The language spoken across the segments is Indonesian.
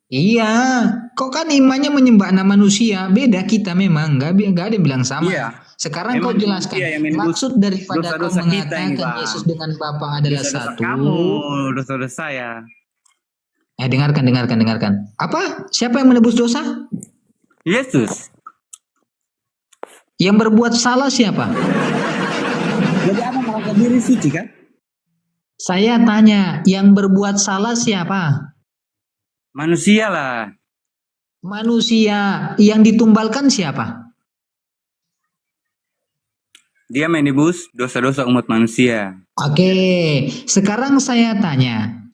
Iya, kok kan imannya menyembah anak manusia, beda kita memang, nggak ada yang bilang sama. Iya. Sekarang Memang kau jelaskan manusia yang menebus maksud daripada kau dosa-dosa kita ini, mengatakan Bang. Yesus dengan Bapa adalah Dosa-dosa satu. kamu, dosa-dosa saya. Dengarkan. Apa? Siapa yang menebus dosa? Yesus. Yang berbuat salah siapa? Jadi apa merasa diri suci kan? Saya tanya, yang berbuat salah siapa? Manusia lah. Manusia. Yang ditumbalkan siapa? Dia menebus dosa-dosa umat manusia. Oke, sekarang saya tanya,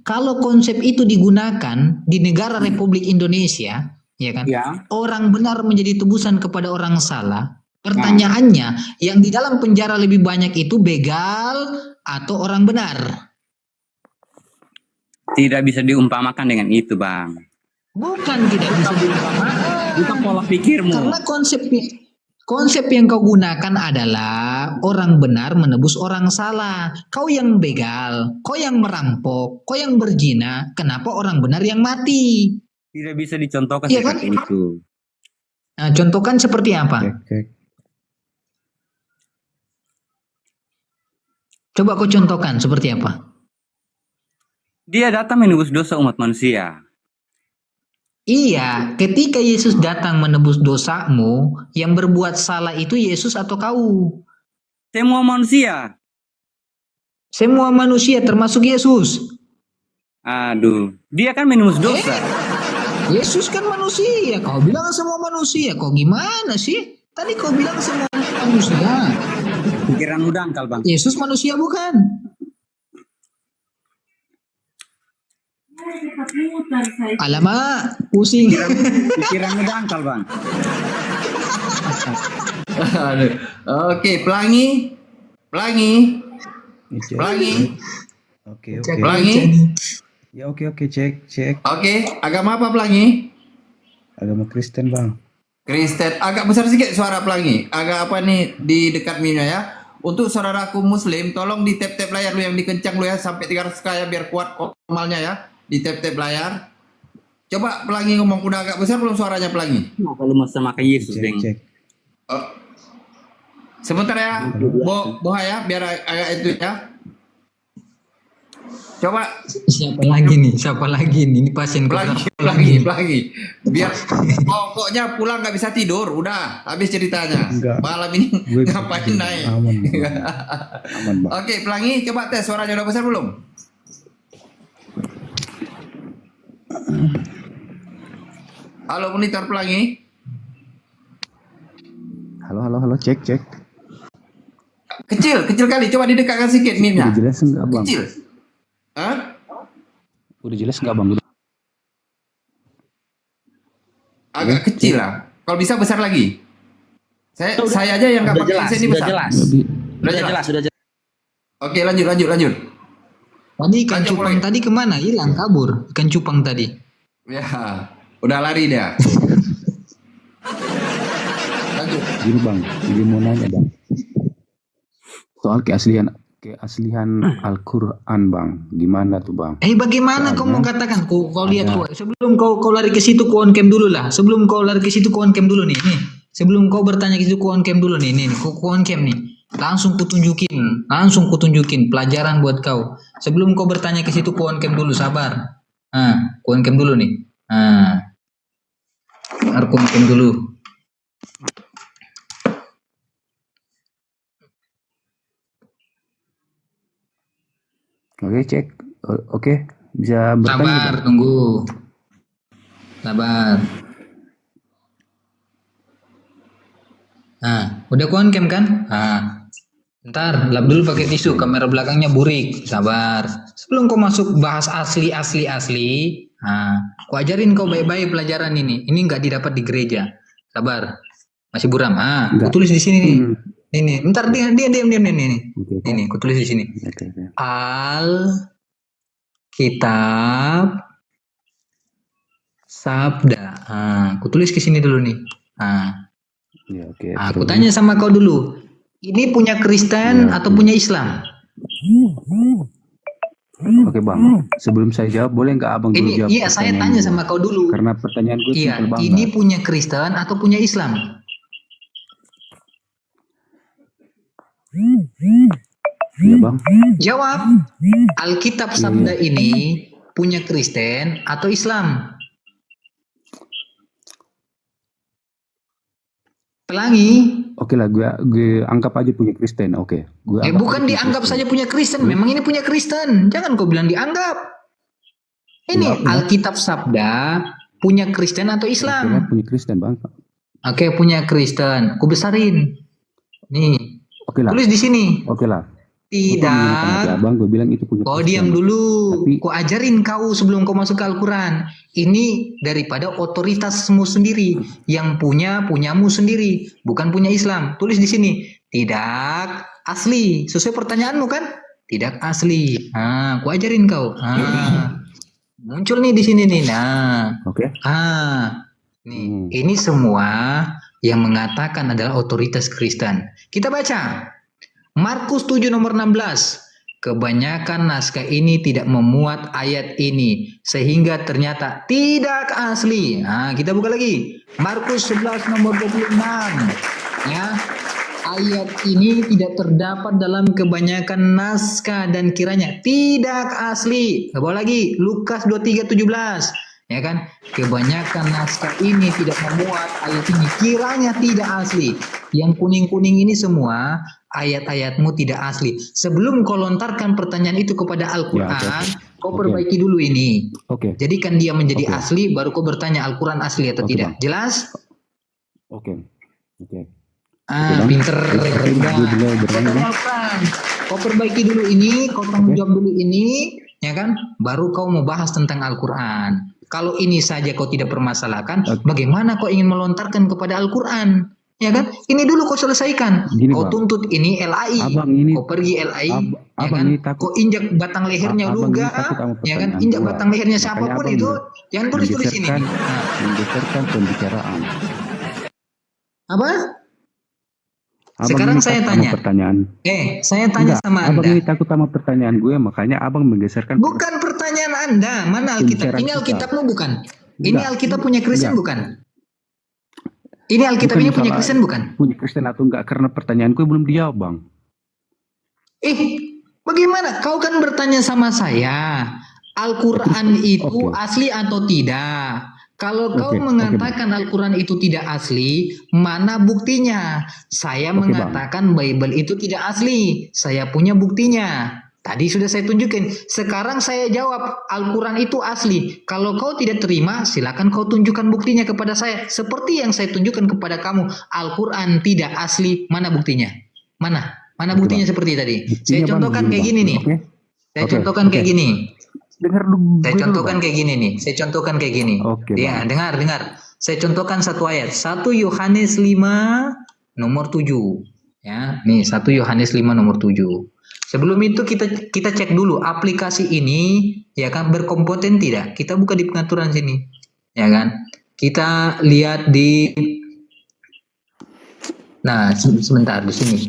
kalau konsep itu digunakan di negara Republik Indonesia, ya kan? Ya. Orang benar menjadi tebusan kepada orang salah. Pertanyaannya, yang di dalam penjara lebih banyak itu begal atau orang benar? Tidak bisa diumpamakan dengan itu, Bang. Bukan tidak bisa diumpamakan. Bukan pola pikirmu. Karena konsep yang kau gunakan adalah orang benar menebus orang salah. Kau yang begal, kau yang merampok, kau yang berzina, kenapa orang benar yang mati? Tidak bisa dicontohkan Iya kan? seperti itu. Nah, contohkan seperti apa? Cek. Coba kau contohkan seperti apa? Dia datang menebus dosa umat manusia. Iya, ketika Yesus datang menebus dosamu, yang berbuat salah itu Yesus atau kau? Semua manusia. Semua manusia termasuk Yesus. Aduh, dia kan menebus dosa. Yesus kan manusia, kau bilang semua manusia, kok gimana sih? Tadi kau bilang semua manusia. Pikiranmu dangkal, Bang. Yesus manusia bukan? Alamak, pusing. Pikiranmu dangkal, Bang. Oke, pelangi. Oke. Pelangi. Ya oke, cek. Oke, agama apa pelangi? Agama Kristen, Bang. Kristen. Agak besar sedikit suara pelangi. Agak apa nih di dekat mina ya. Untuk saudaraku muslim, tolong di tap-tap layar lu yang dikencang lu ya sampai 300k ya biar kuat normalnya ya. Di tap-tap layar. Coba pelangi ngomong udah agak besar belum suaranya pelangi? Kenapa lu masa makan Yesus, Bang? Cek. Oh. Sebentar ya, Boha ya, biar agak itu ya. Coba Siapa lagi nih? Ini pasien pelangi. Biar pokoknya pulang nggak bisa tidur, udah habis ceritanya. Enggak. Malam ini Gue ngapain naik? Aman, Bang. Oke, pelangi, coba tes suaranya udah besar belum? Halo monitor pelangi. Halo, cek. Kecil kali, coba didekatkan sedikit mic-nya. Udah jelas enggak, Bang? Kecil. Hah? Udah jelas enggak, Bang? Agak kecil lah. Kalau bisa besar lagi. Saya aja yang nggak pakai headset ini besar. Sudah jelas. Oke, lanjut. Tadi ikan cupang tadi kemana? Hilang, kabur. Ikan cupang tadi. Ya, udah lari dia. Lanjut. Gini, Bang. Jadi mau nanya, Bang. Soal keaslian Al-Quran, Bang. Gimana tuh, Bang? Bagaimana kau mau katakan? Kau lihat kau. Sebelum kau lari ke situ, kau on cam dulu lah. Sebelum kau lari ke situ, kau on cam dulu nih. Sebelum kau bertanya ke situ, kau on cam dulu nih. Kau on cam nih. Langsung kutunjukin pelajaran buat kau. Sebelum kau bertanya ke situ, kau on cam dulu. Sabar. Kau on cam dulu nih. Aku on cam dulu. Oke, cek. Oke, bisa bertanya. Sabar, tunggu. Sabar. Udah ku on cam kan? Ntar lap dulu pakai tisu, kamera belakangnya burik. Sabar. Sebelum kau masuk bahas asli. Ku ajarin kau baik-baik pelajaran ini. Ini nggak didapat di gereja. Sabar. Masih buram. Ku tulis di sini nih. Ini, ntar diam nih. Ini, ku tulis di sini. Alkitab Sabda. Ku tulis ke sini dulu nih. Ya, oke. Aku tanya sama kau dulu. Ini punya Kristen atau punya Islam? Oke bang, sebelum saya jawab boleh nggak abang dulu Ini jawab iya saya pertanyaan tanya gua? sama kau dulu. Karena pertanyaan gue Iya, simpel banget. ini punya Kristen atau punya Islam? Iya bang. Jawab. Alkitab Sabda ini punya Kristen atau Islam? Pelangi. Oke lah, gue anggap aja punya Kristen. Oke, gue anggap Bukan aja punya dianggap Kristen. saja punya Kristen. Memang ini punya Kristen. Jangan kau bilang dianggap. Ini Iya. Alkitab Sabda punya Kristen atau Oke lah, Islam? punya Kristen bang. Oke, punya Kristen. Ku besarin. Nih, Oke lah, tulis di sini. oke lah. Untuk menyenangkan hati Tidak. abang, gue bilang itu punya Kau Kristen. diam dulu. Tapi- Kau ajarin kau sebelum kau masuk ke Al-Quran. Ini daripada otoritasmu sendiri. Yang punyamu sendiri. Bukan punya Islam. Tulis di sini. Tidak asli. Sesuai pertanyaanmu kan? Tidak asli. Nah, ku ajarin kau. Muncul nih di sini nih. Nah. Oke. Nih. Ini semua yang mengatakan adalah otoritas Kristen. Kita baca. Markus 7 nomor 16. Kebanyakan naskah ini tidak memuat ayat ini sehingga ternyata tidak asli. Nah, kita buka lagi. Markus 11 nomor 26. Ya. Ayat ini tidak terdapat dalam kebanyakan naskah dan kiranya tidak asli. Bawa lagi Lukas 23:17. Ya kan? Kebanyakan naskah ini tidak memuat ayat ini kiranya tidak asli. Yang kuning-kuning ini semua ayat-ayatmu tidak asli. Sebelum kau lontarkan pertanyaan itu kepada Al-Quran, Ya, kau Oke. perbaiki dulu ini. Oke. Jadikan dia menjadi Oke. asli, baru kau bertanya Al-Quran asli atau Oke, tidak. Bang. Jelas? Oke. Oke. Ah, Bang. pinter. Gue Udah. boleh Kau bertanya, tanya Bang? Al-Quran. Kau perbaiki dulu ini, kau tanggung Oke. jawab dulu ini, ya kan? Baru kau mau bahas tentang Al-Quran. Kalau ini saja kau tidak permasalahkan, Oke. bagaimana kau ingin melontarkan kepada Al-Quran? Ya kan? Ini dulu kau selesaikan. Gini, Kau Bang. tuntut ini LAI. Abang ini Kau pergi LAI, ya abang kan? ini takut. Kau injak batang lehernya Abang ini juga, takut sama ya kan? pertanyaan Injak gua. batang lehernya Makanya siapapun abang itu. Jangan tulis ini. Nah, menggeserkan pembicaraan. apa? Abang Sekarang ini saya takut tanya. sama pertanyaan. Saya tanya Enggak, sama abang Anda. ini takut sama pertanyaan gue, makanya abang menggeserkan. Bukan pertanyaan Anda. Mana Alkitab? Pembicaraan Ini kita. Alkitabmu bukan? Ini Enggak. Alkitab punya Kristen Enggak. bukan? Ini Alkitab Bukan ini punya masalah Kristen bukan? Punya Kristen atau enggak, karena pertanyaan gue belum dijawab, Bang. Bagaimana? Kau kan bertanya sama saya. Al-Quran itu Oke. asli atau tidak? Kalau kau Oke, oke, mengatakan Al-Quran itu tidak asli, mana buktinya? Saya Oke, mengatakan Bible itu tidak asli. Saya punya buktinya. Tadi sudah saya tunjukin. Sekarang saya jawab Al-Quran itu asli. Kalau kau tidak terima, silakan kau tunjukkan buktinya kepada saya. Seperti yang saya tunjukkan kepada kamu. Al-Quran tidak asli. Mana buktinya? Mana? Mana Oke, buktinya Bang. seperti tadi? Buktinya, Saya Bang, contohkan begini, kayak Bang. gini nih. Oke. Saya Oke, contohkan oke. kayak gini. Dengar dulu. Saya gue dulu, contohkan Bang. kayak gini nih. Saya contohkan kayak gini. Oke, Ya, Bang. dengar. Saya contohkan satu ayat. 1 Yohanes 5 nomor 7. Ya, nih 1 Yohanes 5 nomor 7. Sebelum itu kita cek dulu aplikasi ini ya kan berkompeten tidak? Kita buka di pengaturan sini. Ya kan? Kita lihat di Nah, sebentar di sini.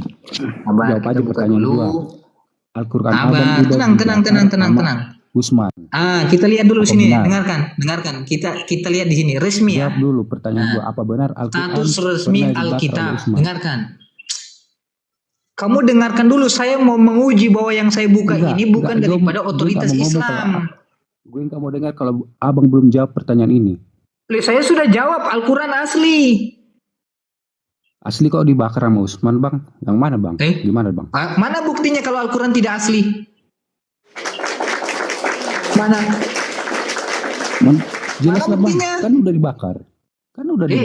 Abang, Jawab kita aja buka pertanyaan dulu. gua. Al-Quran Abang, abang udah tenang. dibakar sama Usman. Kita lihat dulu Apa sini. benar? Dengarkan. Kita lihat di sini resmi ya. Jawab dulu pertanyaan gua, apa benar Al-Quran Status resmi pernah dibakar oleh Alkitab. Usman? Dengarkan. Kamu dengarkan dulu. Saya mau menguji bahwa yang saya buka Enggak, ini bukan enggak. daripada Gua otoritas enggak mau ngomong Islam. Gue nggak mau dengar kalau abang belum jawab pertanyaan ini. Saya sudah jawab Al-Quran asli. Asli kok dibakar sama Usman, Bang? Yang mana, Bang? Gimana, Bang? Mana buktinya kalau Al-Quran tidak asli? Mana? Jelas Mana lah, Bang. buktinya? Kan udah dibakar.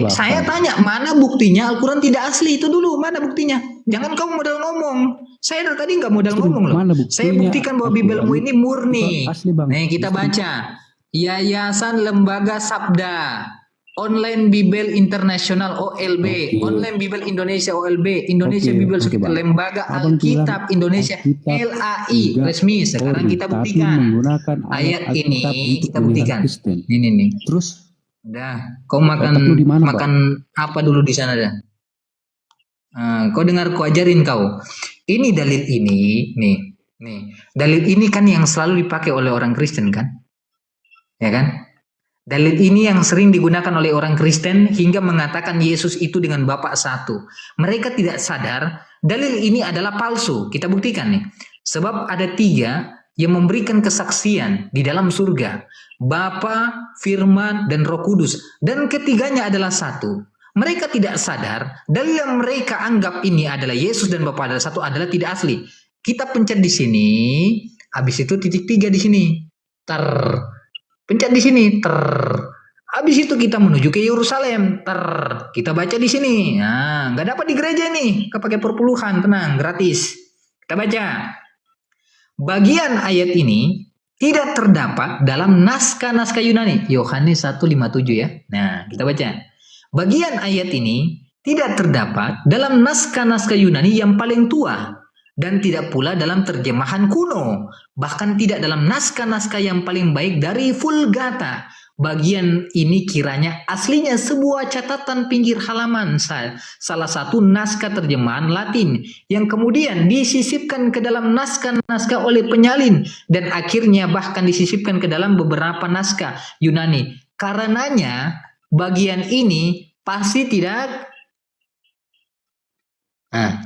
Saya tanya, mana buktinya Al-Quran tidak asli? Itu dulu, mana buktinya? Jangan kamu modal ngomong. Saya dari tadi nggak modal ngomong loh. Mana buktinya? Saya buktikan bahwa Bibelmu ini murni. Bukan asli, Bang. Nih kita baca. Yayasan Lembaga Sabda. Online Bibel Internasional OLB, Oke. Online Bibel Indonesia OLB, Indonesia Oke, Bibel oke, Society, Bang. Lembaga Abang Alkitab bilang Indonesia Alkitab LAI juga resmi. Sekarang Polri, kita tapi buktikan. menggunakan Ayat Alkitab ini untuk kita pilihan buktikan. Kristen. Ini nih. Terus Udah, kau makan Otak lu di mana, makan apa dulu di sana dah? Kau dengar, kau ajarin kau. Ini dalil ini, nih. Nih, dalil ini kan yang selalu dipakai oleh orang Kristen kan? Ya kan? Dalil ini yang sering digunakan oleh orang Kristen hingga mengatakan Yesus itu dengan Bapa satu. Mereka tidak sadar dalil ini adalah palsu. Kita buktikan nih. Sebab ada 3 yang memberikan kesaksian di dalam surga. Bapa, Firman, dan Roh Kudus. Dan ketiganya adalah satu. Mereka tidak sadar dalil yang mereka anggap ini adalah Yesus dan Bapa adalah satu adalah tidak asli. Kita pencet di sini, habis itu titik 3 di sini. Pencet di sini. Habis itu kita menuju ke Yerusalem. Kita baca di sini. Nah, nggak dapat di gereja nih. Nggak pakai perpuluhan, tenang, gratis. Kita baca. Bagian ayat ini tidak terdapat dalam naskah-naskah Yunani. Yohanes 1:57 ya. Nah, kita baca. Bagian ayat ini tidak terdapat dalam naskah-naskah Yunani yang paling tua dan tidak pula dalam terjemahan kuno, bahkan tidak dalam naskah-naskah yang paling baik dari Vulgata. Bagian ini kiranya aslinya sebuah catatan pinggir halaman salah satu naskah terjemahan Latin yang kemudian disisipkan ke dalam naskah-naskah oleh penyalin dan akhirnya bahkan disisipkan ke dalam beberapa naskah Yunani. Karenanya bagian ini pasti tidak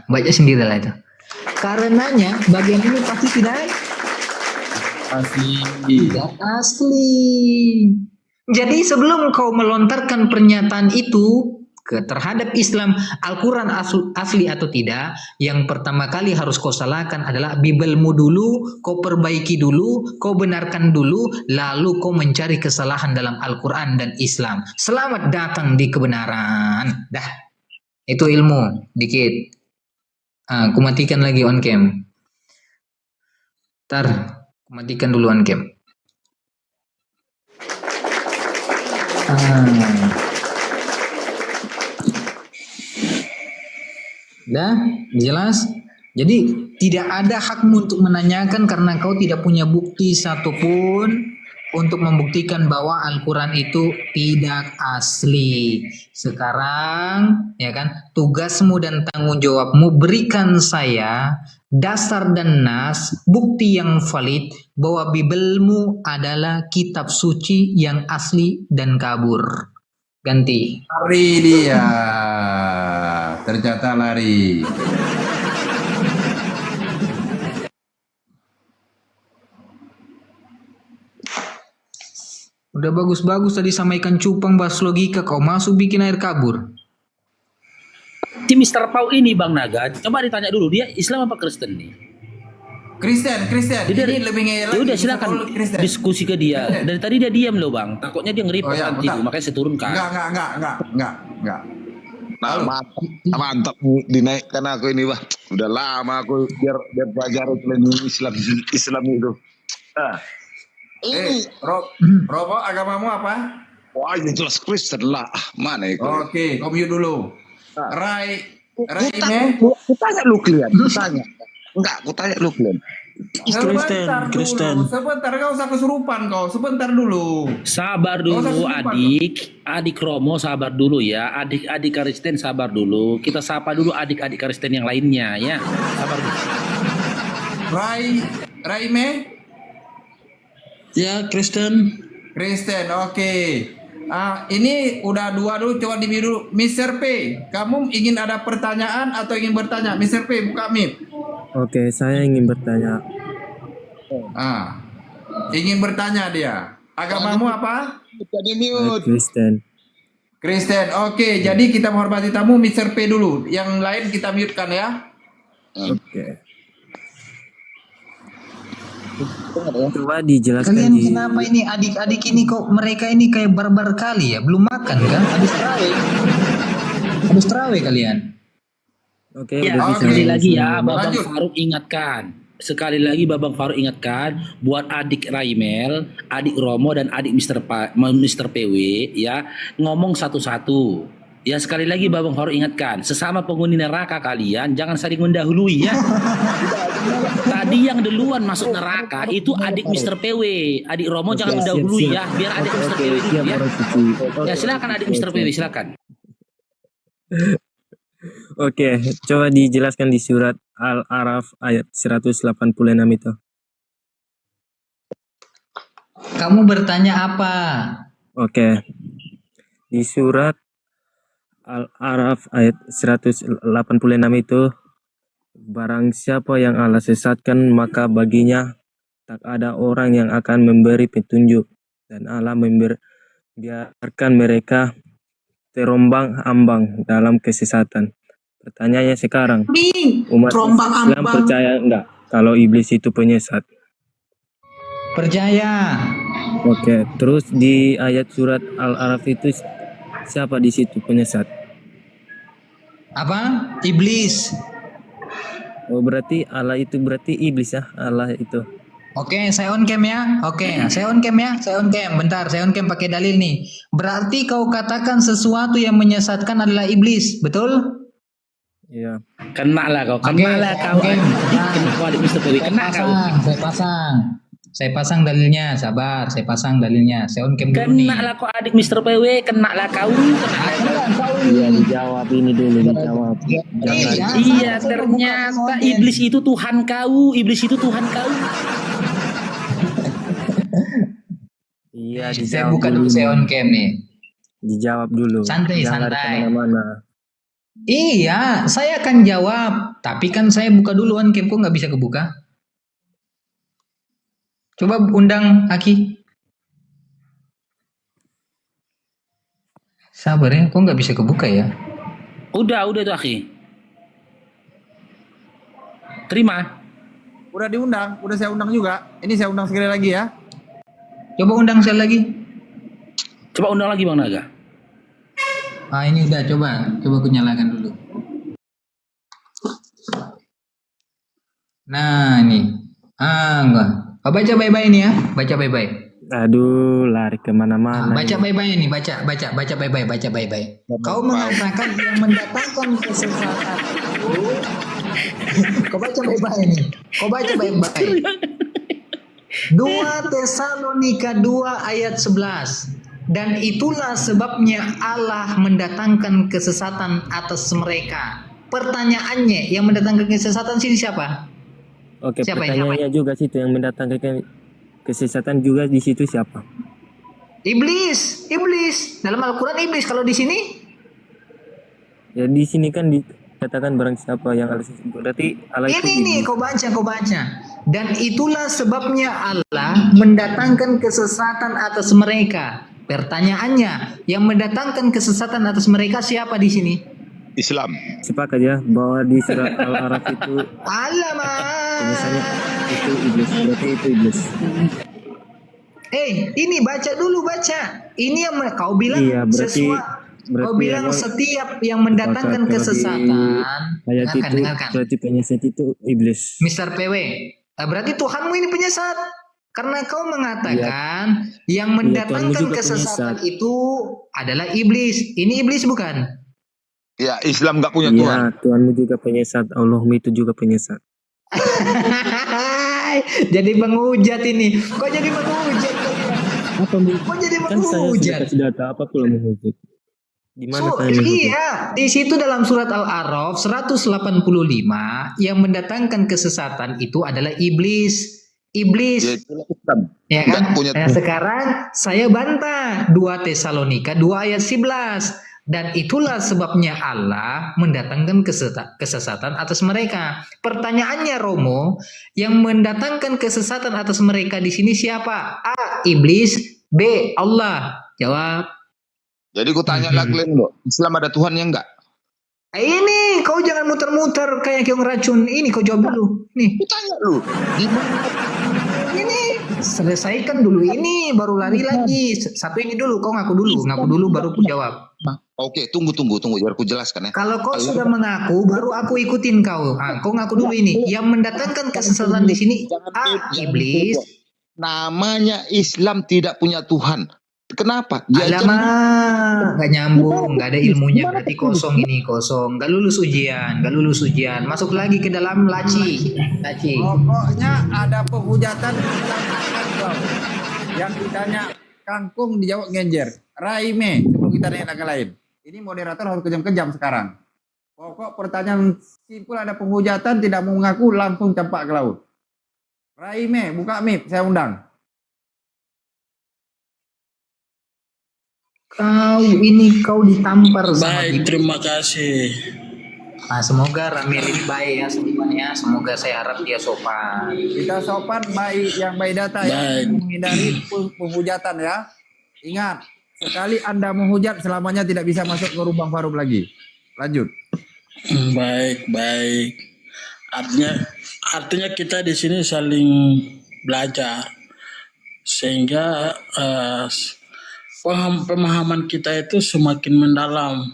baca sendirilah itu. Karenanya bagian ini pasti tidak asli. Jadi sebelum kau melontarkan pernyataan itu terhadap Islam, Al-Quran asli atau tidak, yang pertama kali harus kau salahkan adalah Bibelmu dulu, kau perbaiki dulu, kau benarkan dulu, lalu kau mencari kesalahan dalam Al-Quran dan Islam. Selamat datang di kebenaran. Dah, itu ilmu dikit. Aku matikan lagi on cam. Ntar, aku matikan dulu on cam. Dah, jelas? Jadi tidak ada hakmu untuk menanyakan karena kau tidak punya bukti satupun untuk membuktikan bahwa Al-Quran itu tidak asli. Sekarang, ya kan, tugasmu dan tanggung jawabmu berikan saya dasar dan nas, bukti yang valid bahwa Bibelmu adalah kitab suci yang asli dan kabur. Ganti. Lari dia. Ternyata lari. Udah bagus-bagus tadi sama ikan cupang bahas logika, kau masuk bikin air kabur. Si Mr. Pau ini Bang Naga, coba ditanya dulu dia Islam apa Kristen nih? Kristen. Dia Ini lebih ya udah silakan diskusi ke dia. Dari tadi dia diam loh Bang. Takutnya dia ngeripet nanti, makanya saya turunkan. Enggak. Nah, mantap dinaikkan aku ini, Bah. Udah lama aku biar belajar Islam itu. Ini Robo, agamamu apa? wah ini jelas Kristen lah. Mana itu? Oke, kau mute dulu. Rai ini Kutanya lu kalian. Kutanya lu kalian. Kristen. Sebentar, kau usah kesurupan kau. Sebentar dulu. Sabar dulu adik Romo sabar dulu ya. Adik Kristen sabar dulu. Kita sapa dulu adik-adik Kristen yang lainnya ya. Sabar dulu. Raime? Ya, Kristen. Oke. Ini udah 2 dulu, coba di dulu. Mr. P, kamu ingin ada pertanyaan atau ingin bertanya? Mr. P, buka mic. Oke, saya ingin bertanya. Ingin bertanya dia. Agamamu apa? Kristen. Oke, jadi kita menghormati tamu Mr. P dulu. Yang lain kita mute-kan ya. Oke. Coba dijelaskan Kalian kenapa ini adik-adik ini kok mereka ini kayak barbar kali ya? Belum makan kan? Habis terawih kalian. Oke, Ya, udah bisa. sekali lagi ya, Babang Lanjut. Faruk ingatkan. Sekali lagi Babang Faruk ingatkan buat adik Raimel, adik Romo dan adik Mr. PW ya, ngomong satu-satu. Ya sekali lagi Babang Faruk ingatkan, sesama penghuni neraka kalian jangan saling mendahului ya. Tadi yang duluan masuk neraka itu adik Mr. PW, adik Romo jangan mendahului ya, biar adik Mr. PW dulu ya. Ya silakan adik Mr. PW silakan. Oke, coba dijelaskan di surat Al-Araf ayat 186 itu. Kamu bertanya apa? Oke. Di surat Al-Araf ayat 186 itu, barang siapa yang Allah sesatkan maka baginya tak ada orang yang akan memberi petunjuk, dan Allah biarkan mereka terombang-ambang dalam kesesatan. Pertanyaannya sekarang, umat Islam percaya enggak kalau iblis itu penyesat? Percaya. Oke, terus di ayat surat Al-Araf itu siapa di situ penyesat? Apa? Iblis. Oh, berarti Allah itu berarti iblis ya, Allah itu. Oke, saya on cam ya. Oke, saya on cam ya. Saya on cam. Bentar, saya on cam pakai dalil nih. Berarti kau katakan sesuatu yang menyesatkan adalah iblis, betul? Iya. Kena lah kau. Oke, Kena lah kau. oke. Kena kau adik Mr. PW. Kena kau. Saya pasang dalilnya. Sabar, saya pasang dalilnya. Saya on cam dulu nih. Kena lah kau adik Mr. PW. Kena lah kau. Iya, dijawab ini dulu, dijawab. Jangan. Iya, ternyata iblis itu Tuhan kau. Iblis itu Tuhan kau. Iya, Saya dijawab buka dulu. dulu, saya on cam nih. Dijawab dulu. Santai, Jangan lari santai. kemana-mana. Iya, saya akan jawab. Tapi kan saya buka dulu on cam, kok nggak bisa kebuka? Coba undang Aki. Sabar ya, kok nggak bisa kebuka ya? Udah tuh Aki. Terima. Udah diundang, udah saya undang juga. Ini saya undang sekali lagi ya. Coba undang saya lagi. Coba undang lagi Bang Naga. Ah ini udah, coba aku nyalakan dulu. Nah ini, enggak. Oh, baca bye-bye nih ya, baca bye-bye. Aduh, lari kemana-mana. Baca bye-bye nih, baca bye-bye, baca bye-bye. Kau mengatakan yang mendatangkan kesesatan itu. Kau baca bye-bye nih, kau baca bye-bye. 2 Tesalonika 2 ayat 11. Dan itulah sebabnya Allah mendatangkan kesesatan atas mereka. Pertanyaannya, yang mendatangkan kesesatan sini siapa? Oke, Siapa pertanyaannya juga situ yang mendatangkan kesesatan juga di situ siapa? Iblis. Dalam Al-Quran iblis. Kalau di sini? Ya di sini kan dikatakan barang siapa yang Allah berarti Allah itu Ini iblis. kau baca. Dan itulah sebabnya Allah mendatangkan kesesatan atas mereka. Pertanyaannya, yang mendatangkan kesesatan atas mereka siapa di sini? Islam. Sepakat ya bahwa di surat Al-Araf itu penyesatnya itu iblis. Berarti itu iblis. Ini baca dulu. Ini yang kau bilang Iya, berarti kau bilang setiap yang mendatangkan Kalau di kesesatan. ayat itu Dengarkan. berarti penyesat itu iblis. Mr. PW, berarti Tuhanmu ini penyesat. Karena kau mengatakan yang mendatangkan Tuhanmu juga kesesatan penyesat. itu adalah iblis. Ini iblis bukan? Ya, Islam nggak punya Tuhan. Iya, Tuhanmu juga penyesat, Allahmu itu juga penyesat. Jadi menghujat ini. Kok jadi menghujat? Apa Kok jadi kan saya sudah menghujat? kasih data apa pula menghujat? Di mana saya menghujat? Iya, di situ dalam surat Al-A'raf 185 yang mendatangkan kesesatan itu adalah iblis. Ya, itulah Islam. Ya kan? Nggak punya Nah, Tuhan. sekarang saya bantah 2 Tesalonika 2 ayat 11. Dan itulah sebabnya Allah mendatangkan kesesatan atas mereka. Pertanyaannya Romo, yang mendatangkan kesesatan atas mereka di sini siapa? A. Iblis, B. Allah. Jawab. Jadi ku tanya lagi lo, Islam ada Tuhan yang enggak? Ini kau jangan muter-muter kayak keong racun. Ini kau jawab dulu. Nih. Ku tanya lu. Ini selesaikan dulu ini baru lari lagi. Satu ini dulu, kau ngaku dulu baru ku jawab. Oke, tunggu biar ku jelaskan ya. Kalau kau sudah mengaku baru aku ikutin kau. Kau ngaku dulu ini. Yang mendatangkan kesesatan di sini A. Iblis. Namanya Islam tidak punya Tuhan. Kenapa? Ya, Alamak, nggak nyambung, nggak ada ilmunya, berarti kosong ini kosong, nggak lulus ujian, masuk lagi ke dalam laci. Pokoknya ada penghujatan tentang kangkung. Yang ditanya kangkung dijawab ngenjer. Raime sebelum kita nanya yang lain. Ini moderator harus kejam-kejam sekarang. Pokok pertanyaan simpel ada penghujatan tidak mau mengaku langsung campak ke laut. Raime, buka mic, saya undang. Kau ditampar sama Baik, Gibran. terima kasih. Nah, semoga Ramil ini baik ya semuanya. Semoga saya harap dia sopan. Kita sopan, baik yang baik data ya, Baik. menghindari penghujatan ya. Ingat, sekali Anda menghujat selamanya tidak bisa masuk ke Rubang Farum lagi. Lanjut. Baik, baik. Artinya kita di sini saling belajar sehingga pemahaman kita itu semakin mendalam.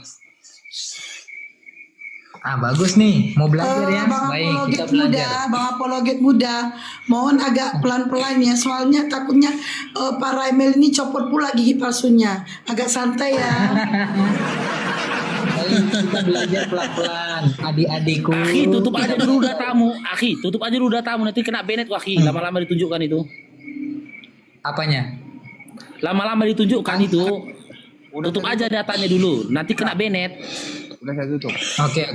Bagus nih, mau belajar ya. Bang Baik, kita apologet muda, belajar. Bang apologet muda, mohon agak pelan-pelan ya, soalnya takutnya Pak Raimel ini copot pula gigi palsunya, agak santai ya. Baik, kita belajar pelan-pelan. Adik-adikku. Aki, tutup aja kita dulu belajar. datamu. Aki, tutup aja dulu datamu, nanti kena banned kok Aki. Lama-lama ditunjukkan itu. Apanya? Lama-lama ditunjukkan itu. Tutup aja datanya dulu, nanti kena banned. Udah saya tutup. Oke.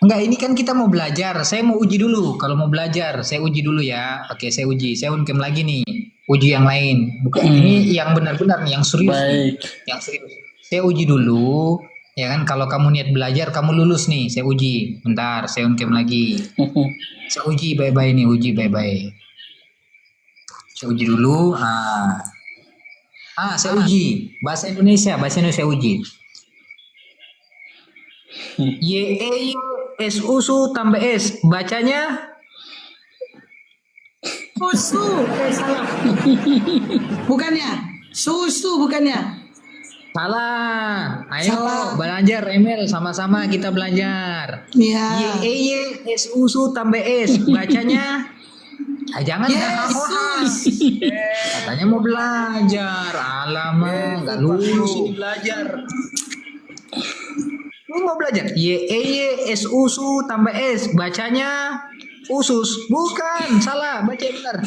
Enggak, ini kan kita mau belajar. Saya mau uji dulu. Kalau mau belajar, saya uji dulu ya. Oke, saya uji. Saya uncam lagi nih. Uji yang lain. Bukan ini yang benar-benar nih, yang serius. nih. Baik. Yang serius. Saya uji dulu. Ya kan, kalau kamu niat belajar, kamu lulus nih. Saya uji. Bentar, saya uncam lagi. Saya uji bye-bye nih, uji bye-bye. Saya uji dulu. Saya uji bahasa Indonesia saya uji. S usu tambah S bacanya Susu, salah. Bukannya, susu bukannya. salah. Ayo Salah. belajar Emil, sama-sama kita belajar. Ya. S usu tambah S bacanya jangan Yesus. katanya mau belajar. Alamak, nggak lulus ini belajar. Lu mau belajar? S usu tambah S bacanya usus. Bukan, salah, baca yang benar.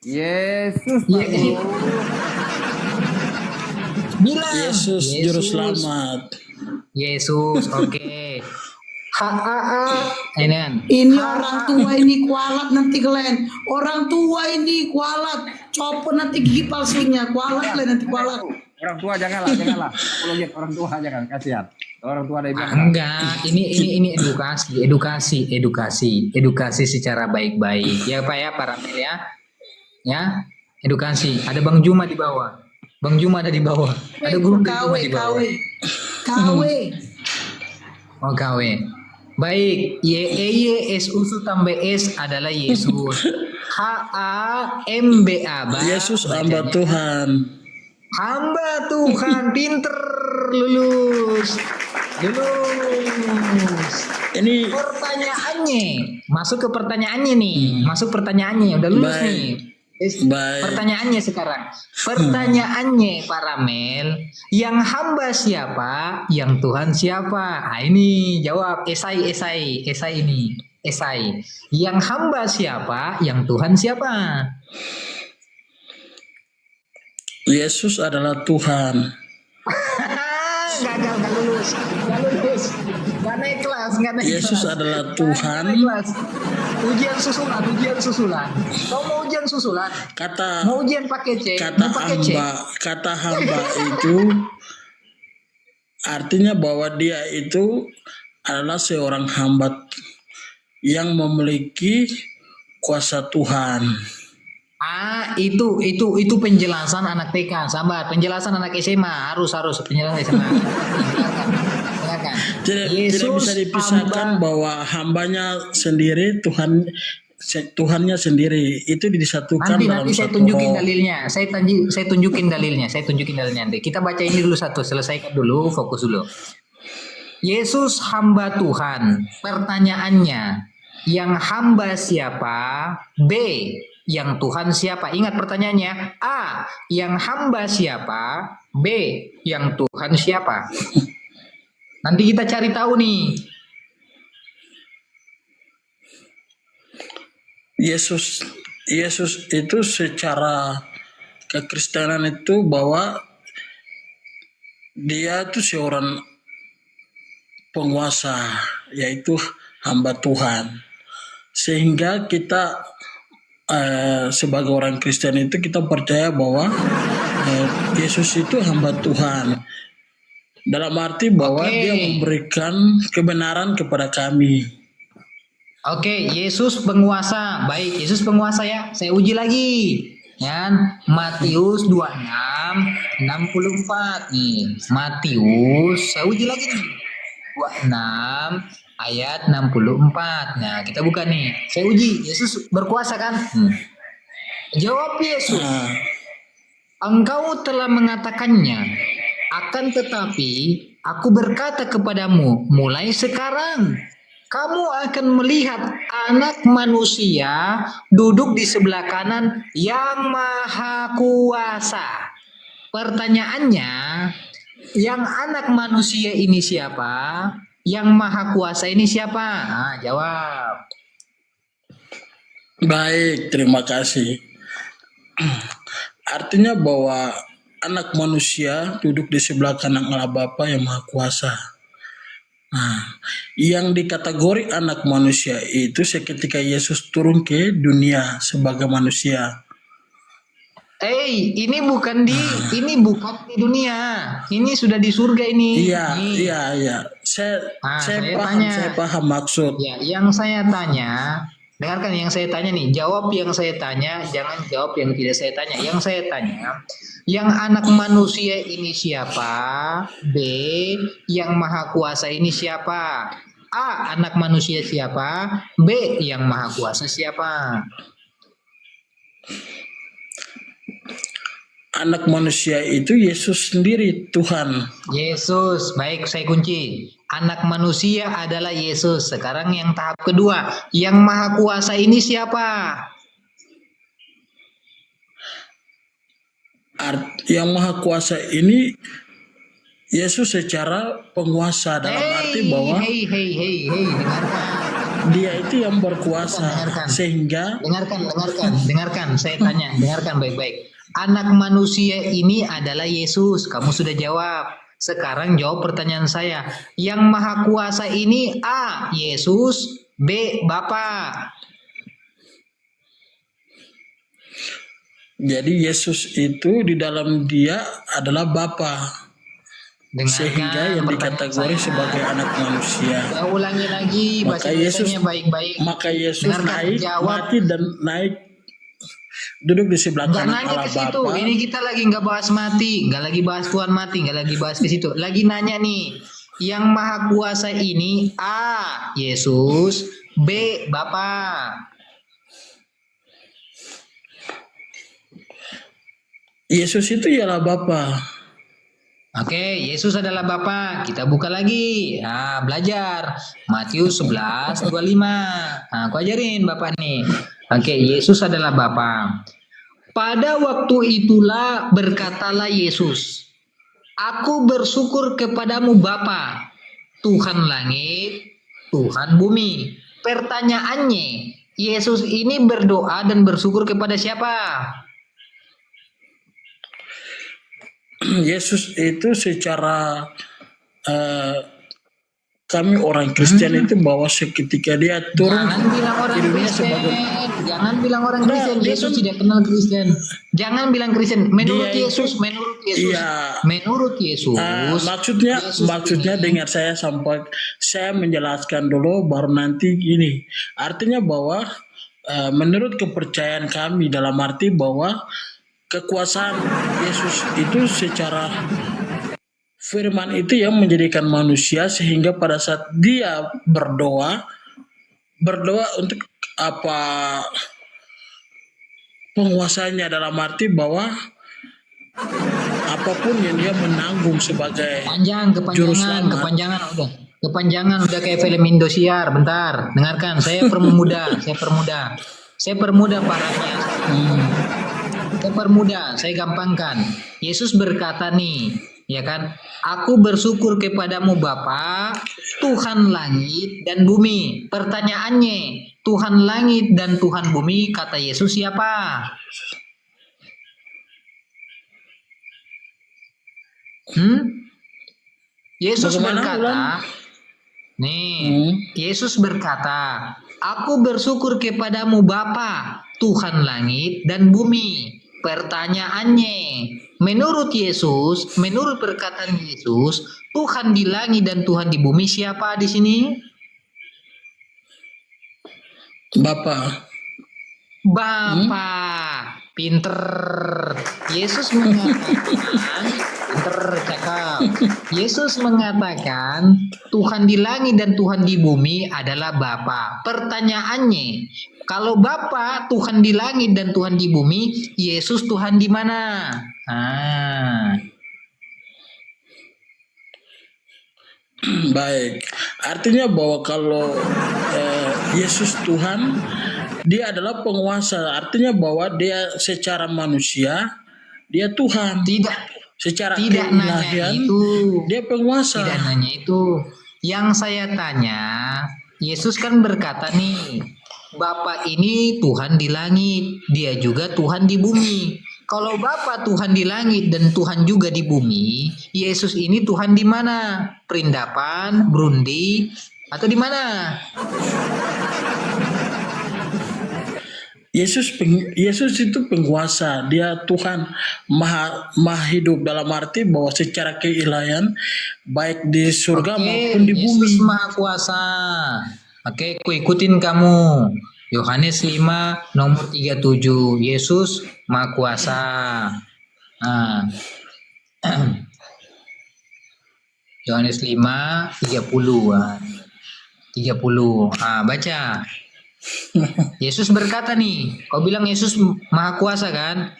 Yesus. Ye- Bilang Yesus juru selamat. Yesus, oke. Ini kan. Ini orang tua ini kualat nanti kalian. Orang tua ini kualat. Copot nanti gigi palsunya. Kualat kalian nanti kualat. Orang tua janganlah. Apologet orang tua jangan, kasihan. Orang tua ada yang bilang. Enggak, ini edukasi secara baik-baik. Ya Pak ya, para Mel ya. Ya, edukasi. Ada Bang Juma di bawah. Bang Juma ada di bawah. Ada guru KW, di bawah. KW. Oh, KW. Baik, S usu tambah S adalah Yesus. HAMBA. Yesus hamba Tuhan. Hamba Tuhan, pinter, lulus. Ini Pertanyaannya, masuk ke pertanyaannya nih. Masuk pertanyaannya, udah lulus Baik. nih. baik. Pertanyaannya sekarang. Pertanyaannya para Mel, yang hamba siapa, yang Tuhan siapa? Ini jawab esai ini. Esai. Yang hamba siapa, yang Tuhan siapa? Yesus adalah Tuhan. Gagal, gak lulus. Gak naik kelas. Yesus adalah Tuhan. Ujian susulan. Kau mau ujian susulan? Mau ujian pakai C? Mau pakai C? Kata hamba itu artinya bahwa dia itu adalah seorang hamba yang memiliki kuasa Tuhan. Itu penjelasan anak TK, sahabat. Penjelasan anak SMA harus penjelasan SMA. Silakan. Tidak bisa dipisahkan bahwa hambanya sendiri, Tuhannya sendiri itu disatukan dalam Nanti saya satu tunjukin roh. dalilnya. Saya tunjukin dalilnya nanti. Kita baca ini dulu satu, selesaikan dulu, fokus dulu. Yesus hamba Tuhan. Pertanyaannya, yang hamba siapa? B, yang Tuhan siapa? Ingat pertanyaannya. A, yang hamba siapa? B, yang Tuhan siapa? Nanti kita cari tahu nih. Yesus itu secara kekristenan itu bahwa dia itu seorang penguasa, yaitu hamba Tuhan. Sehingga kita sebagai orang Kristen itu kita percaya bahwa Yesus itu hamba Tuhan. Dalam arti bahwa Oke. dia memberikan kebenaran kepada kami. Oke, Yesus penguasa. Baik, Yesus penguasa ya. Saya uji lagi. Ya, Matius 26:64 nih. Matius, saya uji lagi nih. 26 ayat 64. Nah, kita buka nih. Saya uji, Yesus berkuasa kan? Jawab Yesus, Nah, engkau telah mengatakannya. Akan tetapi aku berkata kepadamu, mulai sekarang kamu akan melihat Anak Manusia duduk di sebelah kanan Yang Maha Kuasa. Pertanyaannya, yang Anak Manusia ini siapa? Yang Maha Kuasa ini siapa? Nah, jawab. baik, terima kasih. Artinya bahwa anak manusia duduk di sebelah kanan Allah Bapa yang Maha Kuasa. Nah, yang dikategori anak manusia itu seketika Yesus turun ke dunia sebagai manusia. Ini bukan di dunia. Ini sudah di surga ini. Iya, Nih. iya. Saya saya paham, tanya. saya paham maksud. Ya, yang saya tanya, dengarkan yang saya tanya nih. Jawab yang saya tanya, jangan jawab yang tidak saya tanya. Yang saya tanya, yang Anak Manusia ini siapa? B, yang Maha Kuasa ini siapa? A, Anak Manusia siapa? B, yang Maha Kuasa siapa? Anak manusia itu Yesus sendiri, Tuhan. Yesus, baik saya kunci. Anak manusia adalah Yesus. Sekarang yang tahap kedua, yang Maha Kuasa ini siapa? Yang Maha Kuasa ini Yesus secara penguasa, dalam arti bahwa Hei, dengarkan. dia itu yang berkuasa, Dengarkan. sehingga Dengarkan, saya tanya, dengarkan baik-baik. Anak manusia ini adalah Yesus. Kamu sudah jawab. Sekarang jawab pertanyaan saya. Yang Maha Kuasa ini A, Yesus, B, Bapa. jadi Yesus itu di dalam dia adalah Bapa, sehingga yang dikategori sebagai anak manusia. Saya ulangi lagi bahasa Maka Yesus Indonesianya baik-baik. Maka Yesus Dengarkan, naik, jawab. mati dan naik duduk di sebelah Nggak kanan nanya Allah ke situ. Bapa. Ini kita lagi nggak bahas mati, nggak lagi bahas Tuhan mati, nggak lagi bahas ke situ. Lagi nanya nih, yang Maha Kuasa ini A, Yesus, B, Bapa. Yesus itu ialah Bapa. Oke, Yesus adalah Bapa. Kita buka lagi. Nah, belajar. Matius 11:25. Nah, aku ajarin Bapak nih. Oke, Yesus adalah Bapa. Pada waktu itulah berkatalah Yesus, aku bersyukur kepadamu Bapa, Tuhan langit, Tuhan bumi. Pertanyaannya, Yesus ini berdoa dan bersyukur kepada siapa? Yesus itu secara kami orang Kristen itu bahwa seketika dia turun Jangan bilang orang di dunia Kristen. sebagai Jangan bilang orang Nah, Kristen. dia Yesus kan- tidak kenal Kristen. Jangan bilang Kristen. Menurut Dia itu- Yesus, menurut Yesus, Iya. menurut Yesus. maksudnya Yesus ini- dengar saya saya menjelaskan dulu baru nanti gini. Artinya bahwa menurut kepercayaan kami dalam arti bahwa kekuasaan Yesus itu secara firman itu yang menjadikan manusia sehingga pada saat dia berdoa untuk apa penguasanya dalam arti bahwa apapun yang dia menanggung sebagai Juru selamat. Kepanjangan udah kayak film Indosiar. Bentar, dengarkan. Saya permudah parahnya. Saya permudah, saya gampangkan. Yesus berkata nih, ya kan? Aku bersyukur kepadamu Bapa, Tuhan langit dan bumi. Pertanyaannya, Tuhan langit dan Tuhan bumi, kata Yesus siapa? Yesus Bagaimana, berkata, Ulan? Nih, Yesus berkata, "Aku bersyukur kepadamu Bapa, Tuhan langit dan bumi." Pertanyaannya, menurut Yesus, menurut perkataan Yesus, Tuhan di langit dan Tuhan di bumi siapa di sini? Bapak. Bapa. Pinter. Yesus mengatakan, pinter cakap. Yesus mengatakan Tuhan di langit dan Tuhan di bumi adalah Bapa. Pertanyaannya, kalau Bapa Tuhan di langit dan Tuhan di bumi, Yesus Tuhan di mana? Baik, artinya bahwa kalau Yesus Tuhan, dia adalah penguasa. Artinya bahwa dia secara manusia, dia Tuhan. Tidak, Secara tidak nanya keilahian, itu. dia penguasa. Tidak nanya itu. Yang saya tanya, Yesus kan berkata nih, Bapa ini Tuhan di langit, dia juga Tuhan di bumi. Kalau Bapa Tuhan di langit dan Tuhan juga di bumi, Yesus ini Tuhan di mana? Perindapan, Brundi, atau di mana? Yesus itu penguasa, dia Tuhan maha hidup, dalam arti bahwa secara keilahian baik di surga maupun di bumi. Yesus maha kuasa. Oke, ku ikutin kamu. Yohanes 5 nomor 37. Yesus maha kuasa. Yohanes 5 30. 30. Baca. Yesus berkata nih, kau bilang Yesus maha kuasa kan?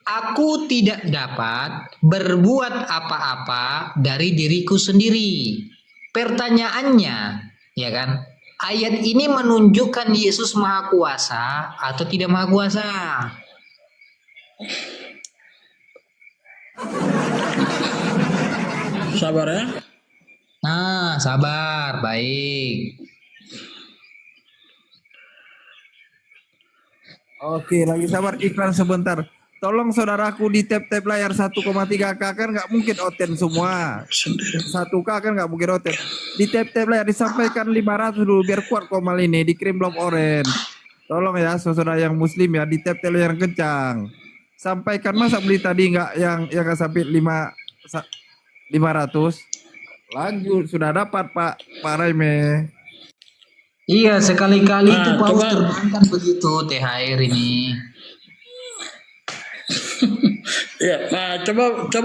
Aku tidak dapat berbuat apa-apa dari diriku sendiri. Pertanyaannya, ya kan? Ayat ini menunjukkan Yesus maha kuasa atau tidak maha kuasa? Sabar ya. Sabar, baik. Oke, lagi sabar, iklan sebentar. Tolong saudaraku di tap-tap layar 1,3K kan nggak mungkin oten semua. 1K kan nggak mungkin oten. Di tap-tap layar disampaikan 500 dulu biar kuat komal ini, dikirim belum oren. Tolong ya saudara yang muslim ya, di tap-tap layar yang kencang. Sampaikan, masa beli tadi nggak yang nggak sampai 500. Lanjut, sudah dapat Pak Raime. Iya, sekali-kali itu paus coba. terbangkan begitu THR ini. Ya, coba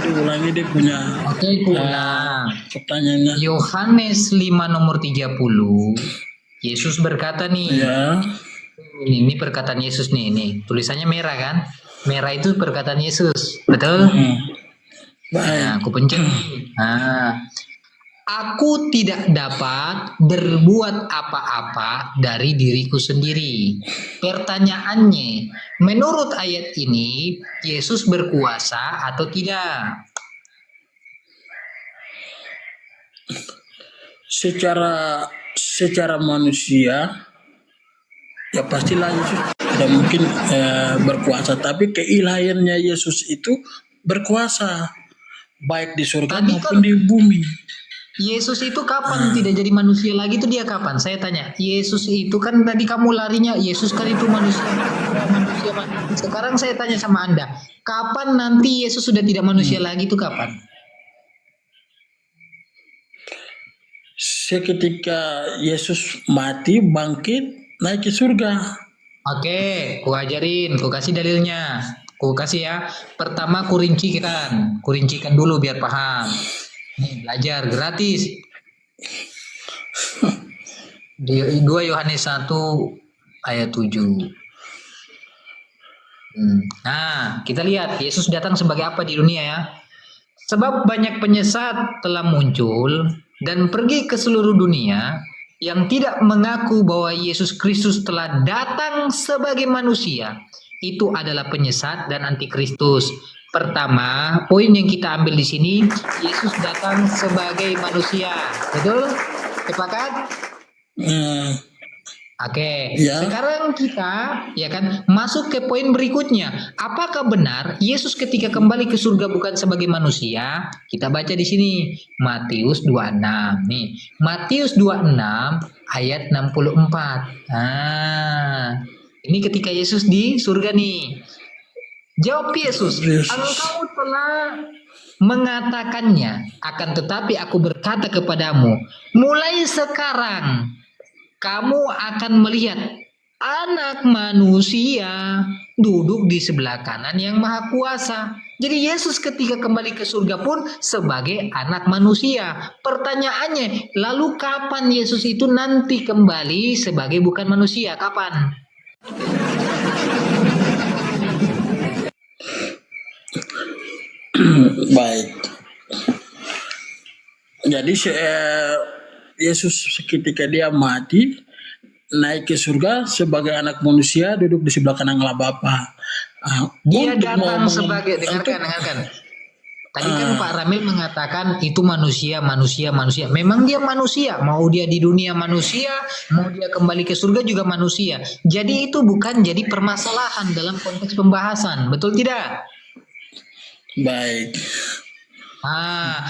diulangi dia punya Oke, ulang. pertanyaannya. Yohanes 5 nomor 30. Yesus berkata nih. Ya. Ini perkataan Yesus nih. Tulisannya merah kan? Merah itu perkataan Yesus. Betul? Nah, aku pencet. Aku tidak dapat berbuat apa-apa dari diriku sendiri. Pertanyaannya, menurut ayat ini, Yesus berkuasa atau tidak? Secara manusia, ya pastilah Yesus tidak mungkin berkuasa. Tapi keilahiannya Yesus itu berkuasa, baik di surga maupun di bumi. Yesus itu kapan tidak jadi manusia lagi itu dia kapan? Saya tanya. Yesus itu kan tadi kamu larinya Yesus kan itu manusia. Sekarang saya tanya sama Anda, kapan nanti Yesus sudah tidak manusia lagi itu kapan? Seketika Yesus mati, bangkit, naik ke surga. Oke, ku ajarin, ku kasih dalilnya. Ku kasih ya. Pertama kurincikan dulu biar paham. Nih, belajar gratis. Di 2 Yohanes 1 ayat 7. Nah, kita lihat Yesus datang sebagai apa di dunia ya. Sebab banyak penyesat telah muncul dan pergi ke seluruh dunia yang tidak mengaku bahwa Yesus Kristus telah datang sebagai manusia. Itu adalah penyesat dan antikristus. Pertama, poin yang kita ambil di sini, Yesus datang sebagai manusia. Betul? Sepakat? Oke, Ya. sekarang kita ya kan masuk ke poin berikutnya. Apakah benar Yesus ketika kembali ke surga bukan sebagai manusia? Kita baca di sini Matius 26 nih. Matius 26 ayat 64. Nah, ini ketika Yesus di surga nih. Jawab Yesus, engkau telah mengatakannya, akan tetapi aku berkata kepadamu, mulai sekarang kamu akan melihat Anak Manusia duduk di sebelah kanan yang Maha Kuasa. Jadi Yesus ketika kembali ke surga pun sebagai anak manusia. Pertanyaannya, lalu kapan Yesus itu nanti kembali sebagai bukan manusia? Kapan? Baik. Jadi Yesus ketika dia mati naik ke surga sebagai anak manusia duduk di sebelah kanan Allah Bapa. Dia Untuk datang ngomongin- sebagai dengarkan. Tadi kan Pak Ramil mengatakan itu manusia. Memang dia manusia. Mau dia di dunia manusia, mau dia kembali ke surga juga manusia. Jadi itu bukan jadi permasalahan dalam konteks pembahasan. Betul tidak? Baik.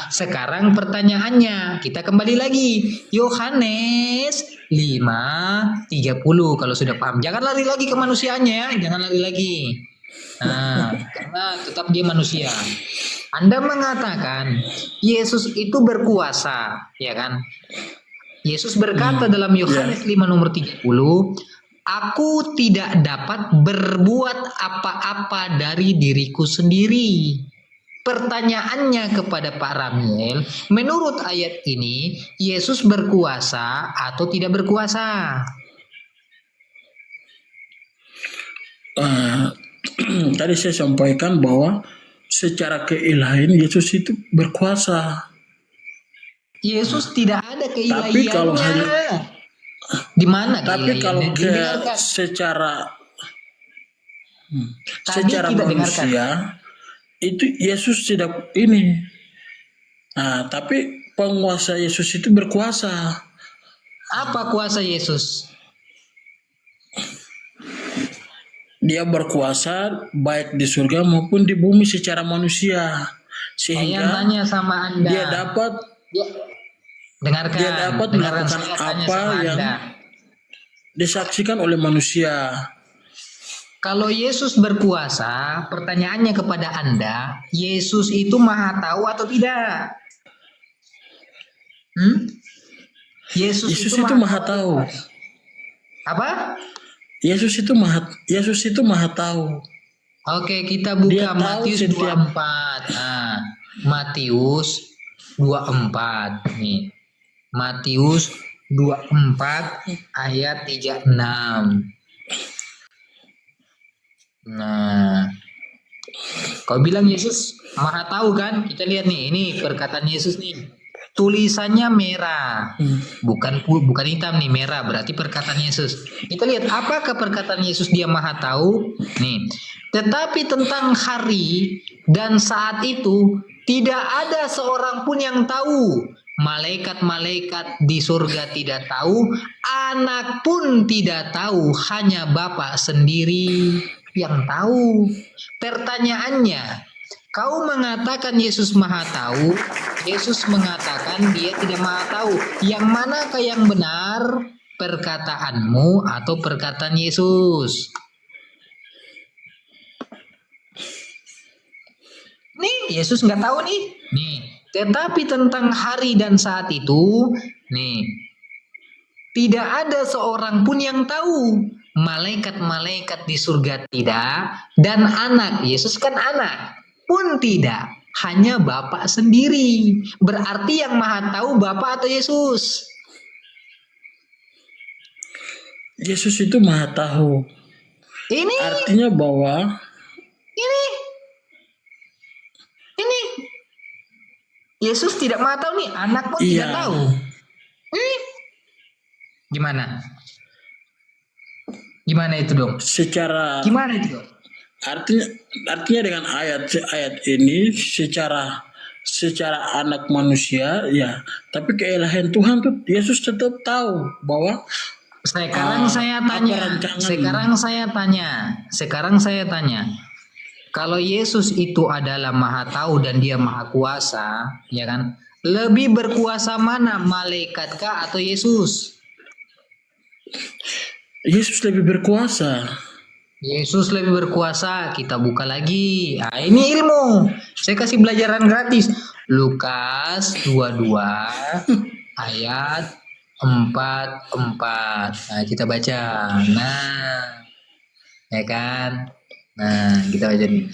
Sekarang pertanyaannya, kita kembali lagi. Yohanes 5:30 kalau sudah paham. Jangan lari lagi ke manusianya ya, jangan lari lagi. Karena tetap dia manusia. Anda mengatakan Yesus itu berkuasa, ya kan? Yesus berkata dalam Yohanes 5 nomor 30, aku tidak dapat berbuat apa-apa dari diriku sendiri. Pertanyaannya kepada Pak Ramil, menurut ayat ini, Yesus berkuasa atau tidak berkuasa? Tadi saya sampaikan bahwa secara keilahian Yesus itu berkuasa. Yesus tidak ada Tapi kalau keilahiannya. Di mana Tapi kalau keilahiannya? secara Tadi kita dengarkan. manusia itu Yesus tidak ini. Tapi penguasa Yesus itu berkuasa. Apa kuasa Yesus? Dia berkuasa baik di surga maupun di bumi secara manusia. Saya Sehingga tanya sama Anda. dia dapat Dengarkan. dia dapat dengarkan, melakukan saya tanya apa sama yang Anda. disaksikan oleh manusia. Kalau Yesus berkuasa, pertanyaannya kepada Anda, Yesus itu maha tahu atau tidak? Yesus itu maha tahu. Apa? Yesus itu maha tahu. Oke, kita Dia buka tahu Matius setiap- 24. Matius 24 nih. Matius 24 ayat 36. Nah, kau bilang Yesus maha tahu kan? Kita lihat nih, ini perkataan Yesus nih. Tulisannya merah, bukan hitam nih, merah. Berarti perkataan Yesus. Kita lihat apakah perkataan Yesus dia maha tahu? Nih, tetapi tentang hari dan saat itu tidak ada seorang pun yang tahu. Malaikat-malaikat di surga tidak tahu, anak pun tidak tahu, hanya Bapa sendiri yang tahu. Pertanyaannya, kau mengatakan Yesus maha tahu, Yesus mengatakan dia tidak maha tahu. Yang manakah yang benar, perkataanmu atau perkataan Yesus? Nih, Yesus nggak tahu nih. Nih, tetapi tentang hari dan saat itu, nih, tidak ada seorang pun yang tahu. Malaikat-malaikat di surga tidak, dan anak, Yesus kan anak, pun tidak. Hanya Bapa sendiri. Berarti yang maha tahu Bapa atau Yesus? Yesus itu maha tahu. Ini, Artinya bahwa ini. Yesus tidak maha tahu nih, anak pun tidak Iya. tahu. Gimana? Gimana itu dong? secara Gimana itu dong? artinya dengan ayat ini secara anak manusia ya, tapi keilahian Tuhan tuh Yesus tetap tahu bahwa Sekarang saya apa tanya, rancangan? sekarang saya tanya. Kalau Yesus itu adalah Maha Tahu dan Dia Maha Kuasa, ya kan? Lebih berkuasa mana, malaikat kah atau Yesus? Yesus lebih berkuasa. Yesus lebih berkuasa. Kita buka lagi. Nah, ini ilmu. Saya kasih pelajaran gratis. Lukas 22 ayat 44. Nah, kita baca. Nah, ya kan? Nah, kita baca nih.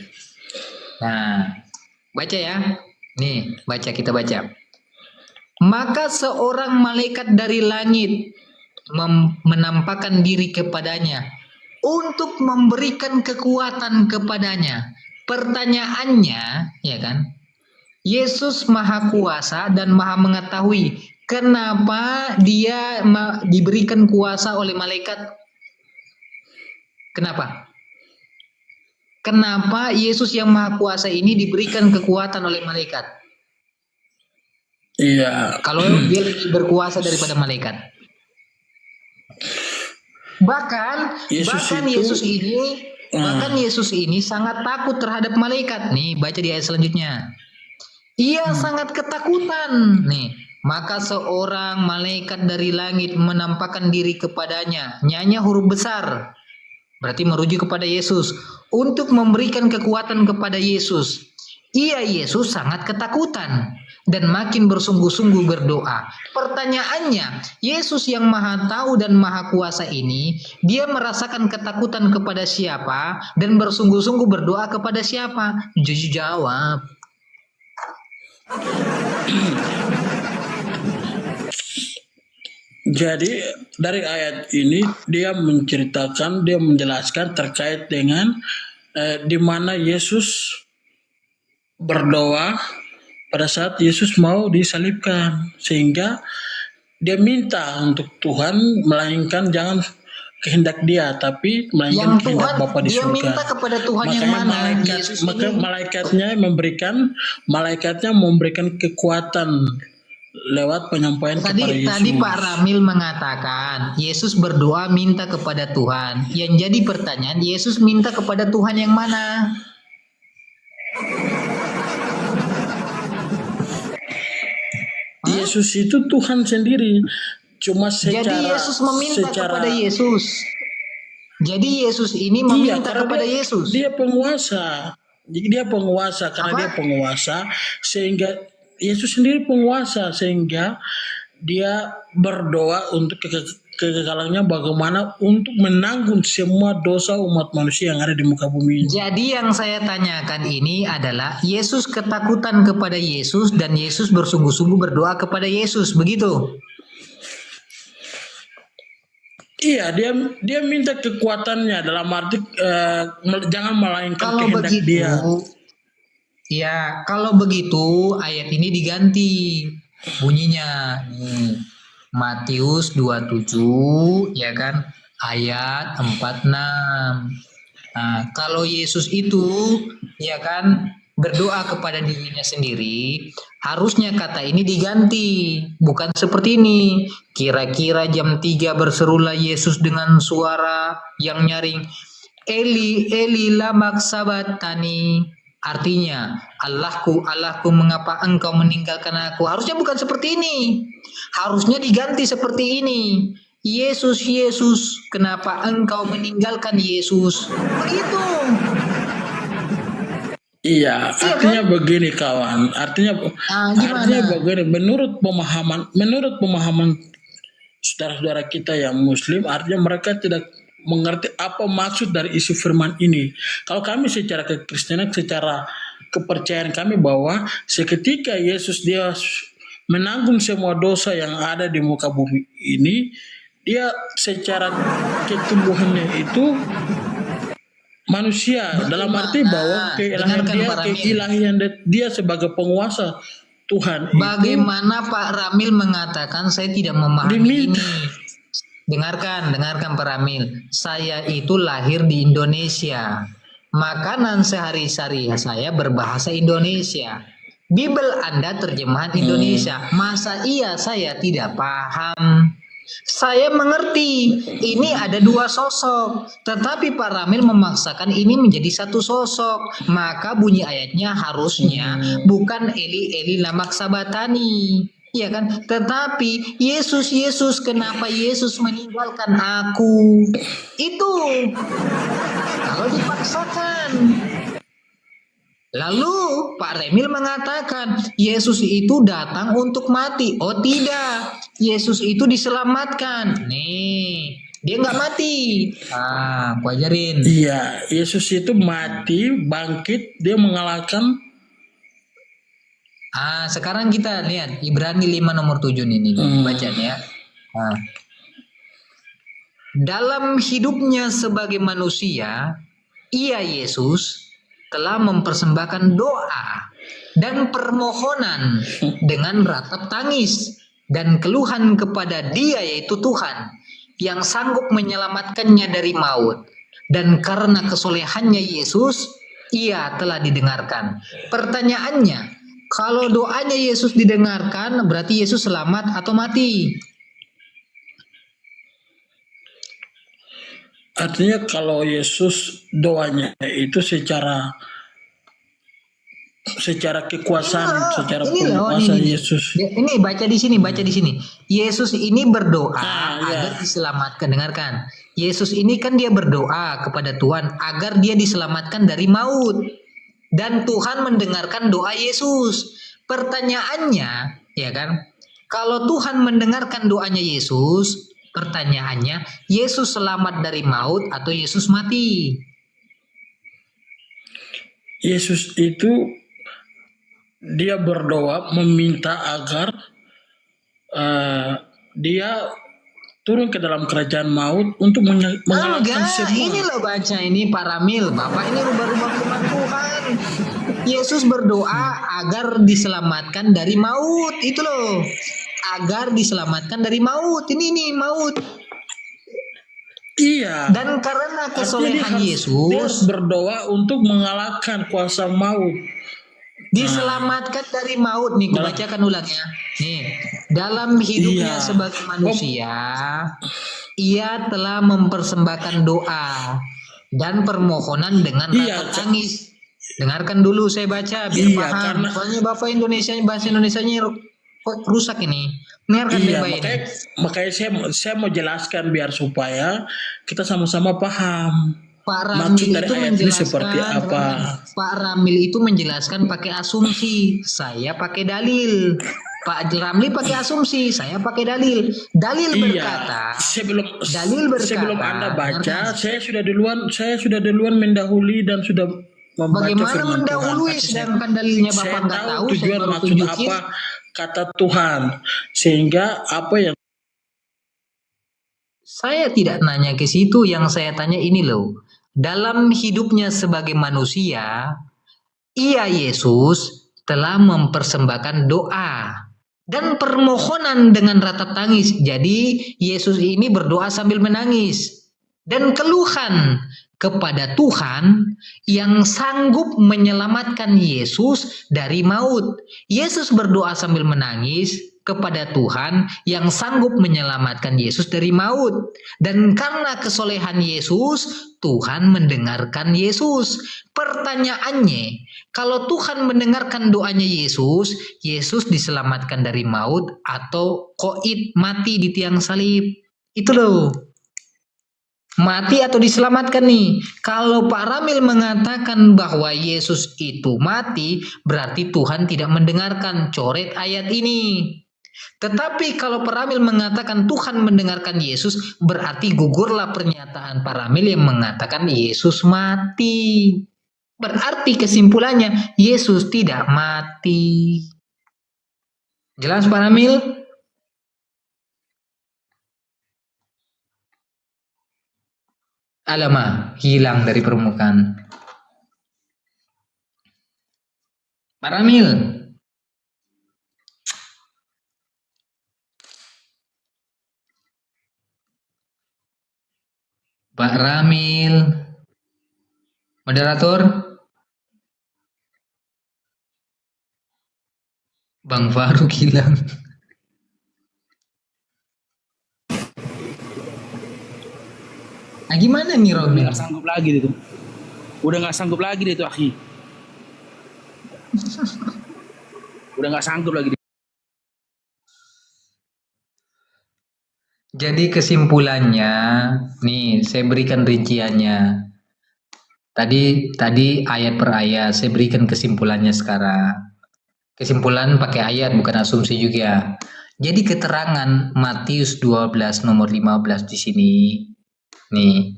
Nah, baca ya. Nih, kita baca. Maka seorang malaikat dari langit menampakkan diri kepadanya untuk memberikan kekuatan kepadanya. Pertanyaannya, ya kan? Yesus Maha Kuasa dan Maha Mengetahui. Kenapa Dia diberikan kuasa oleh malaikat? Kenapa? Kenapa Yesus yang Maha Kuasa ini diberikan kekuatan oleh malaikat? Iya. Kalau Dia lebih berkuasa daripada malaikat. Bahkan Yesus ini sangat takut terhadap malaikat. Nih, baca di ayat selanjutnya. Ia sangat ketakutan. Nih, maka seorang malaikat dari langit menampakkan diri kepadanya. Nyanya huruf besar. Berarti merujuk kepada Yesus untuk memberikan kekuatan kepada Yesus. Yesus sangat ketakutan dan makin bersungguh-sungguh berdoa. Pertanyaannya, Yesus yang Maha Tahu dan Maha Kuasa ini, Dia merasakan ketakutan kepada siapa dan bersungguh-sungguh berdoa kepada siapa? Jawab. Jadi dari ayat ini dia menjelaskan terkait dengan di mana Yesus berdoa pada saat Yesus mau disalibkan, sehingga dia minta untuk Tuhan melainkan jangan kehendak dia tapi melainkan kehendak Bapa di Dia surga. minta kepada Tuhan yang mana? Malaikatnya memberikan kekuatan lewat penyampaian kepada Yesus. Tadi Pak Ramil mengatakan Yesus berdoa minta kepada Tuhan. Yang jadi pertanyaan, Yesus minta kepada Tuhan yang mana? Yesus itu Tuhan sendiri. Cuma secara Jadi Yesus meminta kepada Yesus. Jadi Yesus ini meminta kepada Yesus. Dia penguasa. Jadi dia penguasa karena dia penguasa sehingga Yesus sendiri penguasa sehingga dia berdoa untuk kekekalannya bagaimana untuk menanggung semua dosa umat manusia yang ada di muka bumi. Jadi yang saya tanyakan ini adalah Yesus ketakutan kepada Yesus dan Yesus bersungguh-sungguh berdoa kepada Yesus, begitu? Iya, dia minta kekuatannya dalam arti jangan melainkan Kalau kehendak begitu, dia. ya, kalau begitu ayat ini diganti bunyinya. Nih, Matius 27 ya kan ayat 46. Nah, kalau Yesus itu ya kan berdoa kepada dirinya sendiri, harusnya kata ini diganti, bukan seperti ini. Kira-kira jam 3 berserulah Yesus dengan suara yang nyaring, Eli, Eli lama sabachthani. Artinya, Allahku, Allahku, mengapa engkau meninggalkan aku? Harusnya bukan seperti ini. Harusnya diganti seperti ini. Yesus, Yesus, kenapa engkau meninggalkan Yesus? Begitu. Iya, artinya begini kawan. Artinya begini. Menurut pemahaman saudara-saudara kita yang Muslim, artinya mereka tidak mengerti apa maksud dari isi firman ini. Kalau kami secara kekristenan, secara kepercayaan kami bahwa seketika Yesus dia menanggung semua dosa yang ada di muka bumi ini, dia secara ketumbuhannya itu manusia, dalam arti bahwa keilahian dia sebagai penguasa Tuhan. Bagaimana Pak Ramil mengatakan saya tidak memahami ini? Dengarkan Pak Ramil. Saya itu lahir di Indonesia. Makanan sehari-hari saya berbahasa Indonesia. Bible Anda terjemahan Indonesia. Masa iya saya tidak paham? Saya mengerti ini ada dua sosok, tetapi Pak Ramil memaksakan ini menjadi satu sosok. Maka bunyi ayatnya harusnya bukan Eli Eli lama sabatani, ya kan? Tetapi Yesus Yesus, kenapa Yesus meninggalkan aku? Itu kalau dipaksakan. Lalu Pak Remil mengatakan Yesus itu datang untuk mati. Oh tidak, Yesus itu diselamatkan. Nih, dia nggak mati. Aku ajarin. Iya, Yesus itu mati, bangkit, dia mengalahkan. Sekarang kita lihat Ibrani 5 nomor 7 ini bacanya. Dalam hidupnya sebagai manusia, ia Yesus telah mempersembahkan doa dan permohonan dengan ratap tangis dan keluhan kepada Dia, yaitu Tuhan yang sanggup menyelamatkannya dari maut, dan karena kesolehannya Yesus ia telah didengarkan. Pertanyaannya, kalau doanya Yesus didengarkan berarti Yesus selamat atau mati? Artinya kalau Yesus doanya itu secara kekuasaan, secara penguasa Yesus. Ini baca di sini. Yesus ini berdoa agar diselamatkan. Dengarkan. Yesus ini kan dia berdoa kepada Tuhan agar dia diselamatkan dari maut. Dan Tuhan mendengarkan doa Yesus. Pertanyaannya, ya kan? Kalau Tuhan mendengarkan doanya Yesus, pertanyaannya, Yesus selamat dari maut atau Yesus mati? Yesus itu dia berdoa meminta agar dia turun ke dalam kerajaan maut untuk mengalahkan semua. Ini loh baca ini Pak Ramil. Bapak ini rubah-rubah firman Tuhan. Yesus berdoa agar diselamatkan dari maut. Itu loh. Agar diselamatkan dari maut. Ini maut. Iya. Dan karena kesolehan Yesus, dia berdoa untuk mengalahkan kuasa maut. Diselamatkan dari maut. Nih, kubacakan ulang ya. Nih, dalam hidupnya sebagai manusia, ia telah mempersembahkan doa dan permohonan dengan ratap tangis. Dengarkan dulu saya baca biar paham. Soalnya Bapak Indonesia bahasa Indonesianya kok rusak ini. Dengarkan baik-baik. Makanya saya mau jelaskan biar supaya kita sama-sama paham. Pak Ramil itu menjelaskan seperti apa. Pak Ramil itu menjelaskan pakai asumsi, saya pakai dalil. Pak Ramli pakai asumsi, saya pakai dalil. Dalil berkata, sebelum Anda baca, saya sudah duluan mendahului dan sudah membaca bagaimana firman mendahului Tuhan. sedangkan dalilnya Bapak nggak tahu, tujuan saya baru maksud tunjukin. apa kata Tuhan, sehingga apa yang saya tidak nanya ke situ, yang saya tanya ini loh. Dalam hidupnya sebagai manusia, ia Yesus telah mempersembahkan doa dan permohonan dengan ratap tangis. Jadi Yesus ini berdoa sambil menangis dan keluhan kepada Tuhan yang sanggup menyelamatkan Yesus dari maut. Yesus berdoa sambil menangis kepada Tuhan yang sanggup menyelamatkan Yesus dari maut. Dan karena kesolehan Yesus, Tuhan mendengarkan Yesus. Pertanyaannya, kalau Tuhan mendengarkan doanya Yesus, Yesus diselamatkan dari maut atau koid mati di tiang salib? Itu loh. Mati atau diselamatkan nih. Kalau Pak Ramil mengatakan bahwa Yesus itu mati, berarti Tuhan tidak mendengarkan. Coret ayat ini. Tetapi kalau Pak Ramil mengatakan Tuhan mendengarkan Yesus, berarti gugurlah pernyataan Pak Ramil yang mengatakan Yesus mati. Berarti kesimpulannya Yesus tidak mati. Jelas Pak Ramil? Alamak, hilang dari permukaan. Pak Ramil. Pak Ramil. Moderator. Bang Faruk hilang. Nah, gimana nih Udah Romil? nggak sanggup lagi itu. Udah nggak sanggup lagi deh itu akhi. Udah nggak sanggup lagi. Jadi kesimpulannya, nih saya berikan rinciannya. Tadi ayat per ayat, saya berikan kesimpulannya sekarang. Kesimpulan pakai ayat, bukan asumsi juga. Jadi keterangan Matius 12 nomor 15 di sini, nih,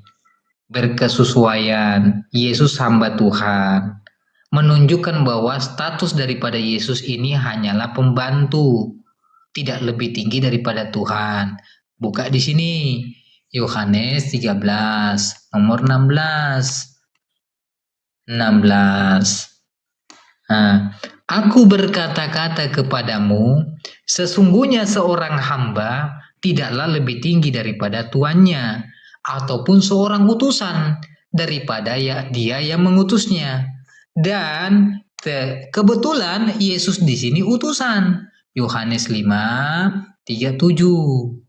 berkesesuaian, Yesus hamba Tuhan, menunjukkan bahwa status daripada Yesus ini hanyalah pembantu, tidak lebih tinggi daripada Tuhan. Buka di sini, Yohanes 13, nomor 16. Nah, aku berkata-kata kepadamu, sesungguhnya seorang hamba tidaklah lebih tinggi daripada tuannya, ataupun seorang utusan daripada dia yang mengutusnya. Dan kebetulan Yesus di sini utusan. Yohanes 5:37.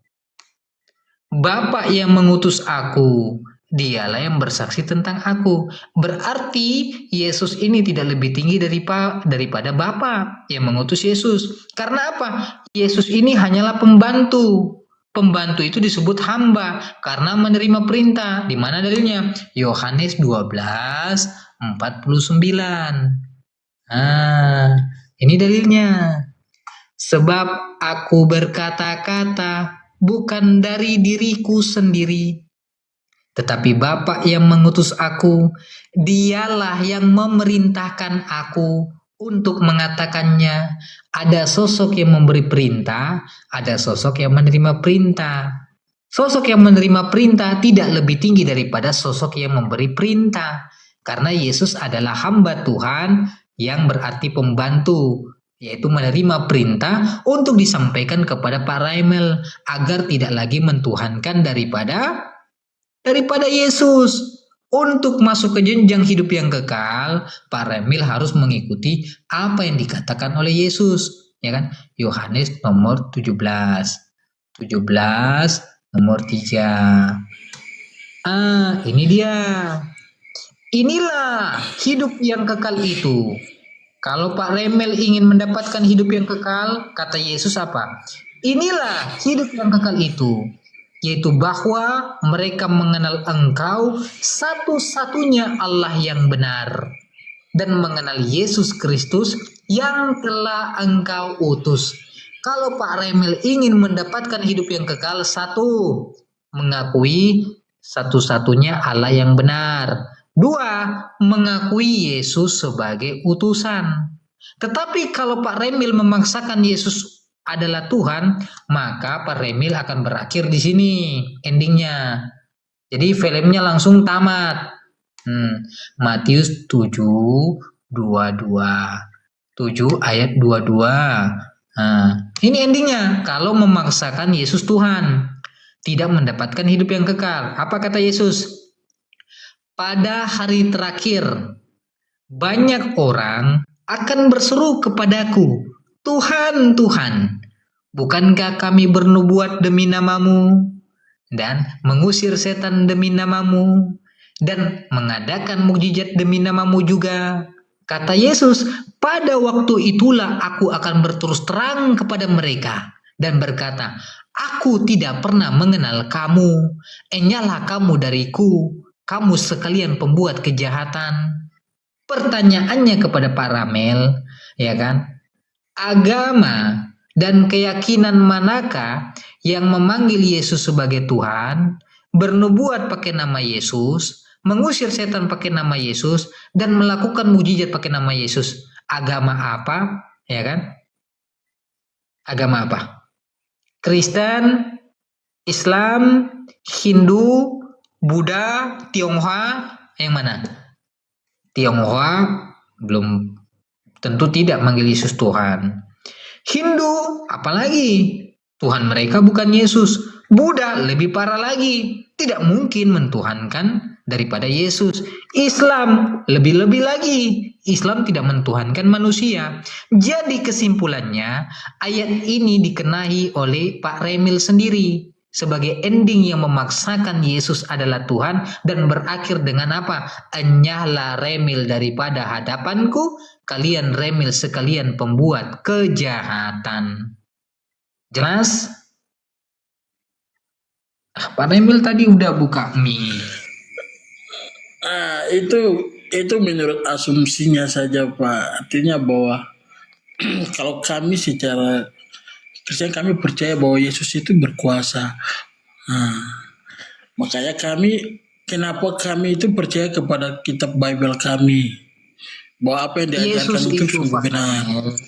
Bapak yang mengutus aku, dialah yang bersaksi tentang aku. Berarti Yesus ini tidak lebih tinggi daripada Bapa yang mengutus Yesus. Karena apa? Yesus ini hanyalah pembantu. Pembantu itu disebut hamba karena menerima perintah. Di mana dalilnya? Yohanes 12:49. Nah, ini dalilnya. Sebab aku berkata-kata bukan dari diriku sendiri, tetapi Bapa yang mengutus aku, dialah yang memerintahkan aku untuk mengatakannya. Ada sosok yang memberi perintah, ada sosok yang menerima perintah. Sosok yang menerima perintah tidak lebih tinggi daripada sosok yang memberi perintah. Karena Yesus adalah hamba Tuhan yang berarti pembantu, yaitu menerima perintah untuk disampaikan kepada Pak Raimel agar tidak lagi mentuhankan daripada Yesus. Untuk masuk ke jenjang hidup yang kekal, Pak Raimel harus mengikuti apa yang dikatakan oleh Yesus, ya kan? Yohanes nomor 17 nomor 3. Ini dia. Inilah hidup yang kekal itu. Kalau Pak Raimel ingin mendapatkan hidup yang kekal, kata Yesus apa? Inilah hidup yang kekal itu, yaitu bahwa mereka mengenal Engkau satu-satunya Allah yang benar, dan mengenal Yesus Kristus yang telah Engkau utus. Kalau Pak Raimel ingin mendapatkan hidup yang kekal, satu, mengakui satu-satunya Allah yang benar. Dua, mengakui Yesus sebagai utusan. Tetapi kalau Pak Raimel memaksakan Yesus adalah Tuhan, maka Pak Raimel akan berakhir di sini endingnya. Jadi filmnya langsung tamat. Matius 7 ayat 22. Ini endingnya kalau memaksakan Yesus Tuhan, tidak mendapatkan hidup yang kekal. Apa kata Yesus? Pada hari terakhir, banyak orang akan berseru kepadaku, Tuhan, Tuhan, bukankah kami bernubuat demi namamu, dan mengusir setan demi namamu, dan mengadakan mukjizat demi namamu juga? Kata Yesus, pada waktu itulah aku akan berterus terang kepada mereka dan berkata, aku tidak pernah mengenal kamu, enyalah kamu dariku, kamu sekalian pembuat kejahatan. Pertanyaannya kepada Pak Raimel, ya kan? Agama dan keyakinan manakah yang memanggil Yesus sebagai Tuhan, bernubuat pakai nama Yesus, mengusir setan pakai nama Yesus, dan melakukan mukjizat pakai nama Yesus? Agama apa? Ya kan? Agama apa? Kristen, Islam, Hindu, Buddha, Tionghoa, yang mana? Tionghoa belum tentu tidak manggil Yesus Tuhan. Hindu, apalagi? Tuhan mereka bukan Yesus. Buddha lebih parah lagi, tidak mungkin mentuhankan daripada Yesus. Islam lebih-lebih lagi, Islam tidak mentuhankan manusia. Jadi kesimpulannya, ayat ini dikenai oleh Pak Raimel sendiri. sebagai ending yang memaksakan Yesus adalah Tuhan dan berakhir dengan apa? Enyahlah remil daripada hadapanku, kalian remil sekalian pembuat kejahatan. Jelas? Pak Remil tadi udah buka mie. Itu menurut asumsinya saja Pak. Artinya bahwa kalau kami secara Kristen kami percaya bahwa Yesus itu berkuasa. Makanya kenapa kami itu percaya kepada kitab Bible kami, bahwa apa yang diajarkan Yesus itu itu sungguh Pak benar. Remil,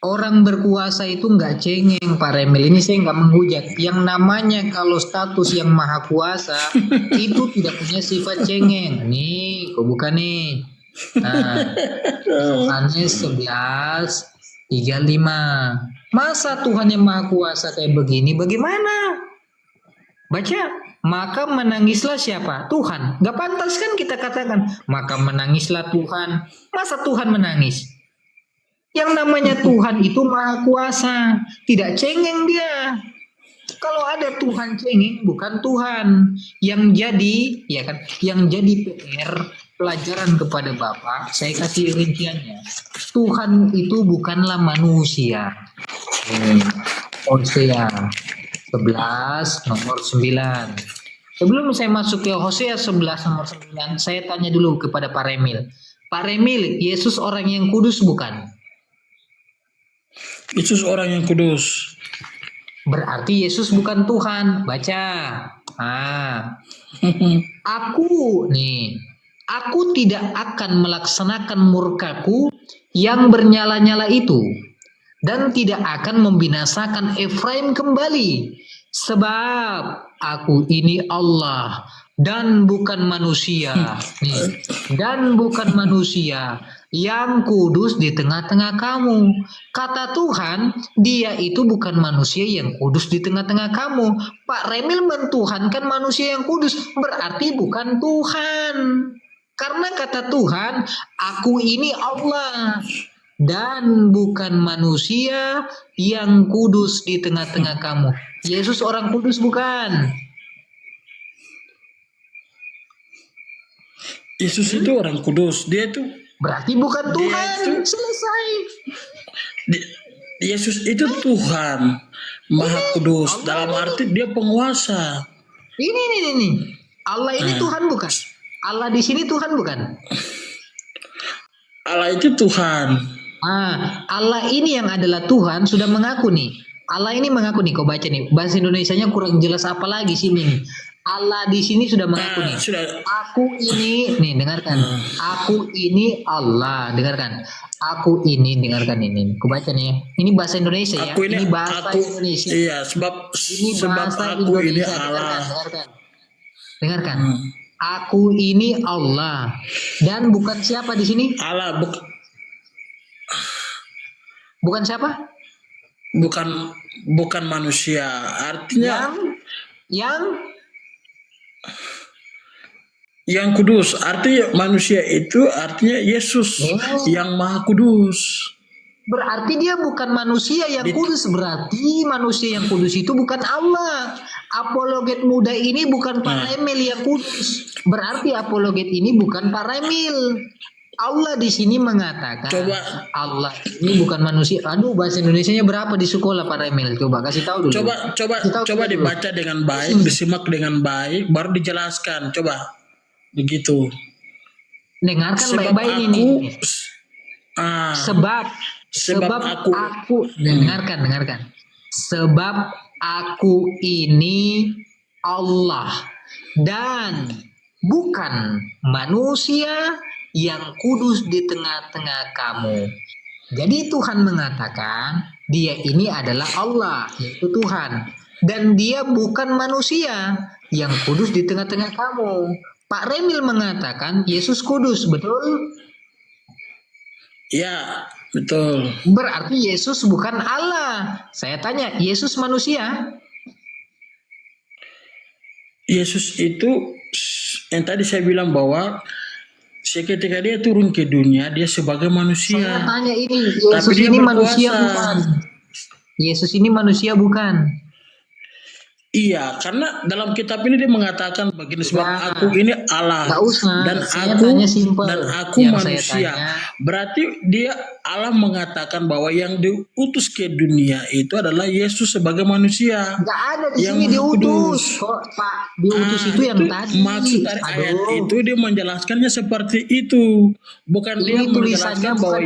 orang berkuasa itu nggak cengeng Pak Remil. Ini saya nggak menghujat. Yang namanya kalau status yang maha kuasa itu tidak punya sifat cengeng. Nih, kok bukan nih. Yohanes 11:35. Masa Tuhan yang maha kuasa kayak begini? Bagaimana? Baca. Maka menangislah siapa? Tuhan. Gak pantas kan kita katakan maka menangislah Tuhan. Masa Tuhan menangis? Yang namanya Tuhan itu maha kuasa, tidak cengeng dia. Kalau ada Tuhan cengeng, bukan Tuhan. Yang jadi, ya kan? Yang jadi PR pelajaran kepada Bapak, saya kasih rinciannya. Tuhan itu bukanlah manusia. Hosea 11 nomor 9. Sebelum saya masuk ke Hosea 11 nomor 9, saya tanya dulu kepada Pak Remil. Pak Remil, Yesus orang yang kudus bukan? Yesus orang yang kudus. Berarti Yesus bukan Tuhan. Baca. Aku tidak akan melaksanakan murkaku yang bernyala-nyala itu, dan tidak akan membinasakan Efraim kembali, sebab aku ini Allah dan bukan manusia. Dan bukan manusia, yang kudus di tengah-tengah kamu. Kata Tuhan, dia itu bukan manusia yang kudus di tengah-tengah kamu. Pak Remil mentuhankan manusia yang kudus, berarti bukan Tuhan. Karena kata Tuhan, aku ini Allah dan bukan manusia yang kudus di tengah-tengah kamu. Yesus orang kudus bukan? Yesus itu orang kudus. Dia itu berarti bukan Tuhan. Selesai. Yesus itu Tuhan Maha Kudus. Dalam arti dia penguasa. Ini. Allah ini Tuhan bukan? Allah di sini Tuhan bukan? Allah itu Tuhan. Allah ini yang adalah Tuhan sudah mengaku nih. Allah ini mengaku nih, kau baca nih. Bahasa Indonesianya kurang jelas apa lagi sini nih. Allah di sini sudah mengaku nih. Aku ini, nih dengarkan. Aku ini Allah, dengarkan. Aku ini, dengarkan ini. Kau baca nih. Ini bahasa Indonesia ya. Ini bahasa Indonesia. Iya, sebab aku ini Allah. Dengarkan. Aku ini Allah dan bukan siapa di sini? Allah bukan siapa? Bukan manusia. Artinya yang kudus. Artinya manusia itu artinya Yesus yang Maha Kudus. Berarti dia bukan manusia yang kudus. Berarti manusia yang kudus itu bukan Allah. Apologet muda ini bukan Pak Remil yang kudus. Berarti apologet ini bukan Pak Remil. Allah di sini mengatakan Allah ini bukan manusia. Aduh, bahasa Indonesianya berapa di sekolah Pak Remil? Coba kasih tahu dulu. Coba dibaca dengan baik, disimak dengan baik, baru dijelaskan. Coba begitu. Dengarkan baik-baik ini. Sebab aku dengarkan. Sebab aku ini Allah dan bukan manusia yang kudus di tengah-tengah kamu. Jadi Tuhan mengatakan dia ini adalah Allah, yaitu Tuhan, dan dia bukan manusia yang kudus di tengah-tengah kamu. Pak Remil mengatakan Yesus kudus, betul? Ya, betul. Berarti Yesus bukan Allah. Saya tanya, Yesus manusia? Yesus itu yang tadi saya bilang bahwa ketika dia turun ke dunia, dia sebagai manusia. Saya tanya ini, Yesus ini manusia bukan? Yesus ini manusia bukan? Iya, karena dalam kitab ini dia mengatakan begini, sebab Nah, aku ini Allah nggak usah. dan Saya aku tanya simple. Yang saya manusia. tanya, Berarti dia Allah mengatakan bahwa yang diutus ke dunia itu adalah Yesus sebagai manusia. nggak ada di Yang sini Maha diutus. Kudus. Kok Pak diutus itu yang tadi? Maksud dari ayat Aduh. itu dia menjelaskannya seperti itu, bukan dia Ini tulisannya menjelaskan bahwa bukan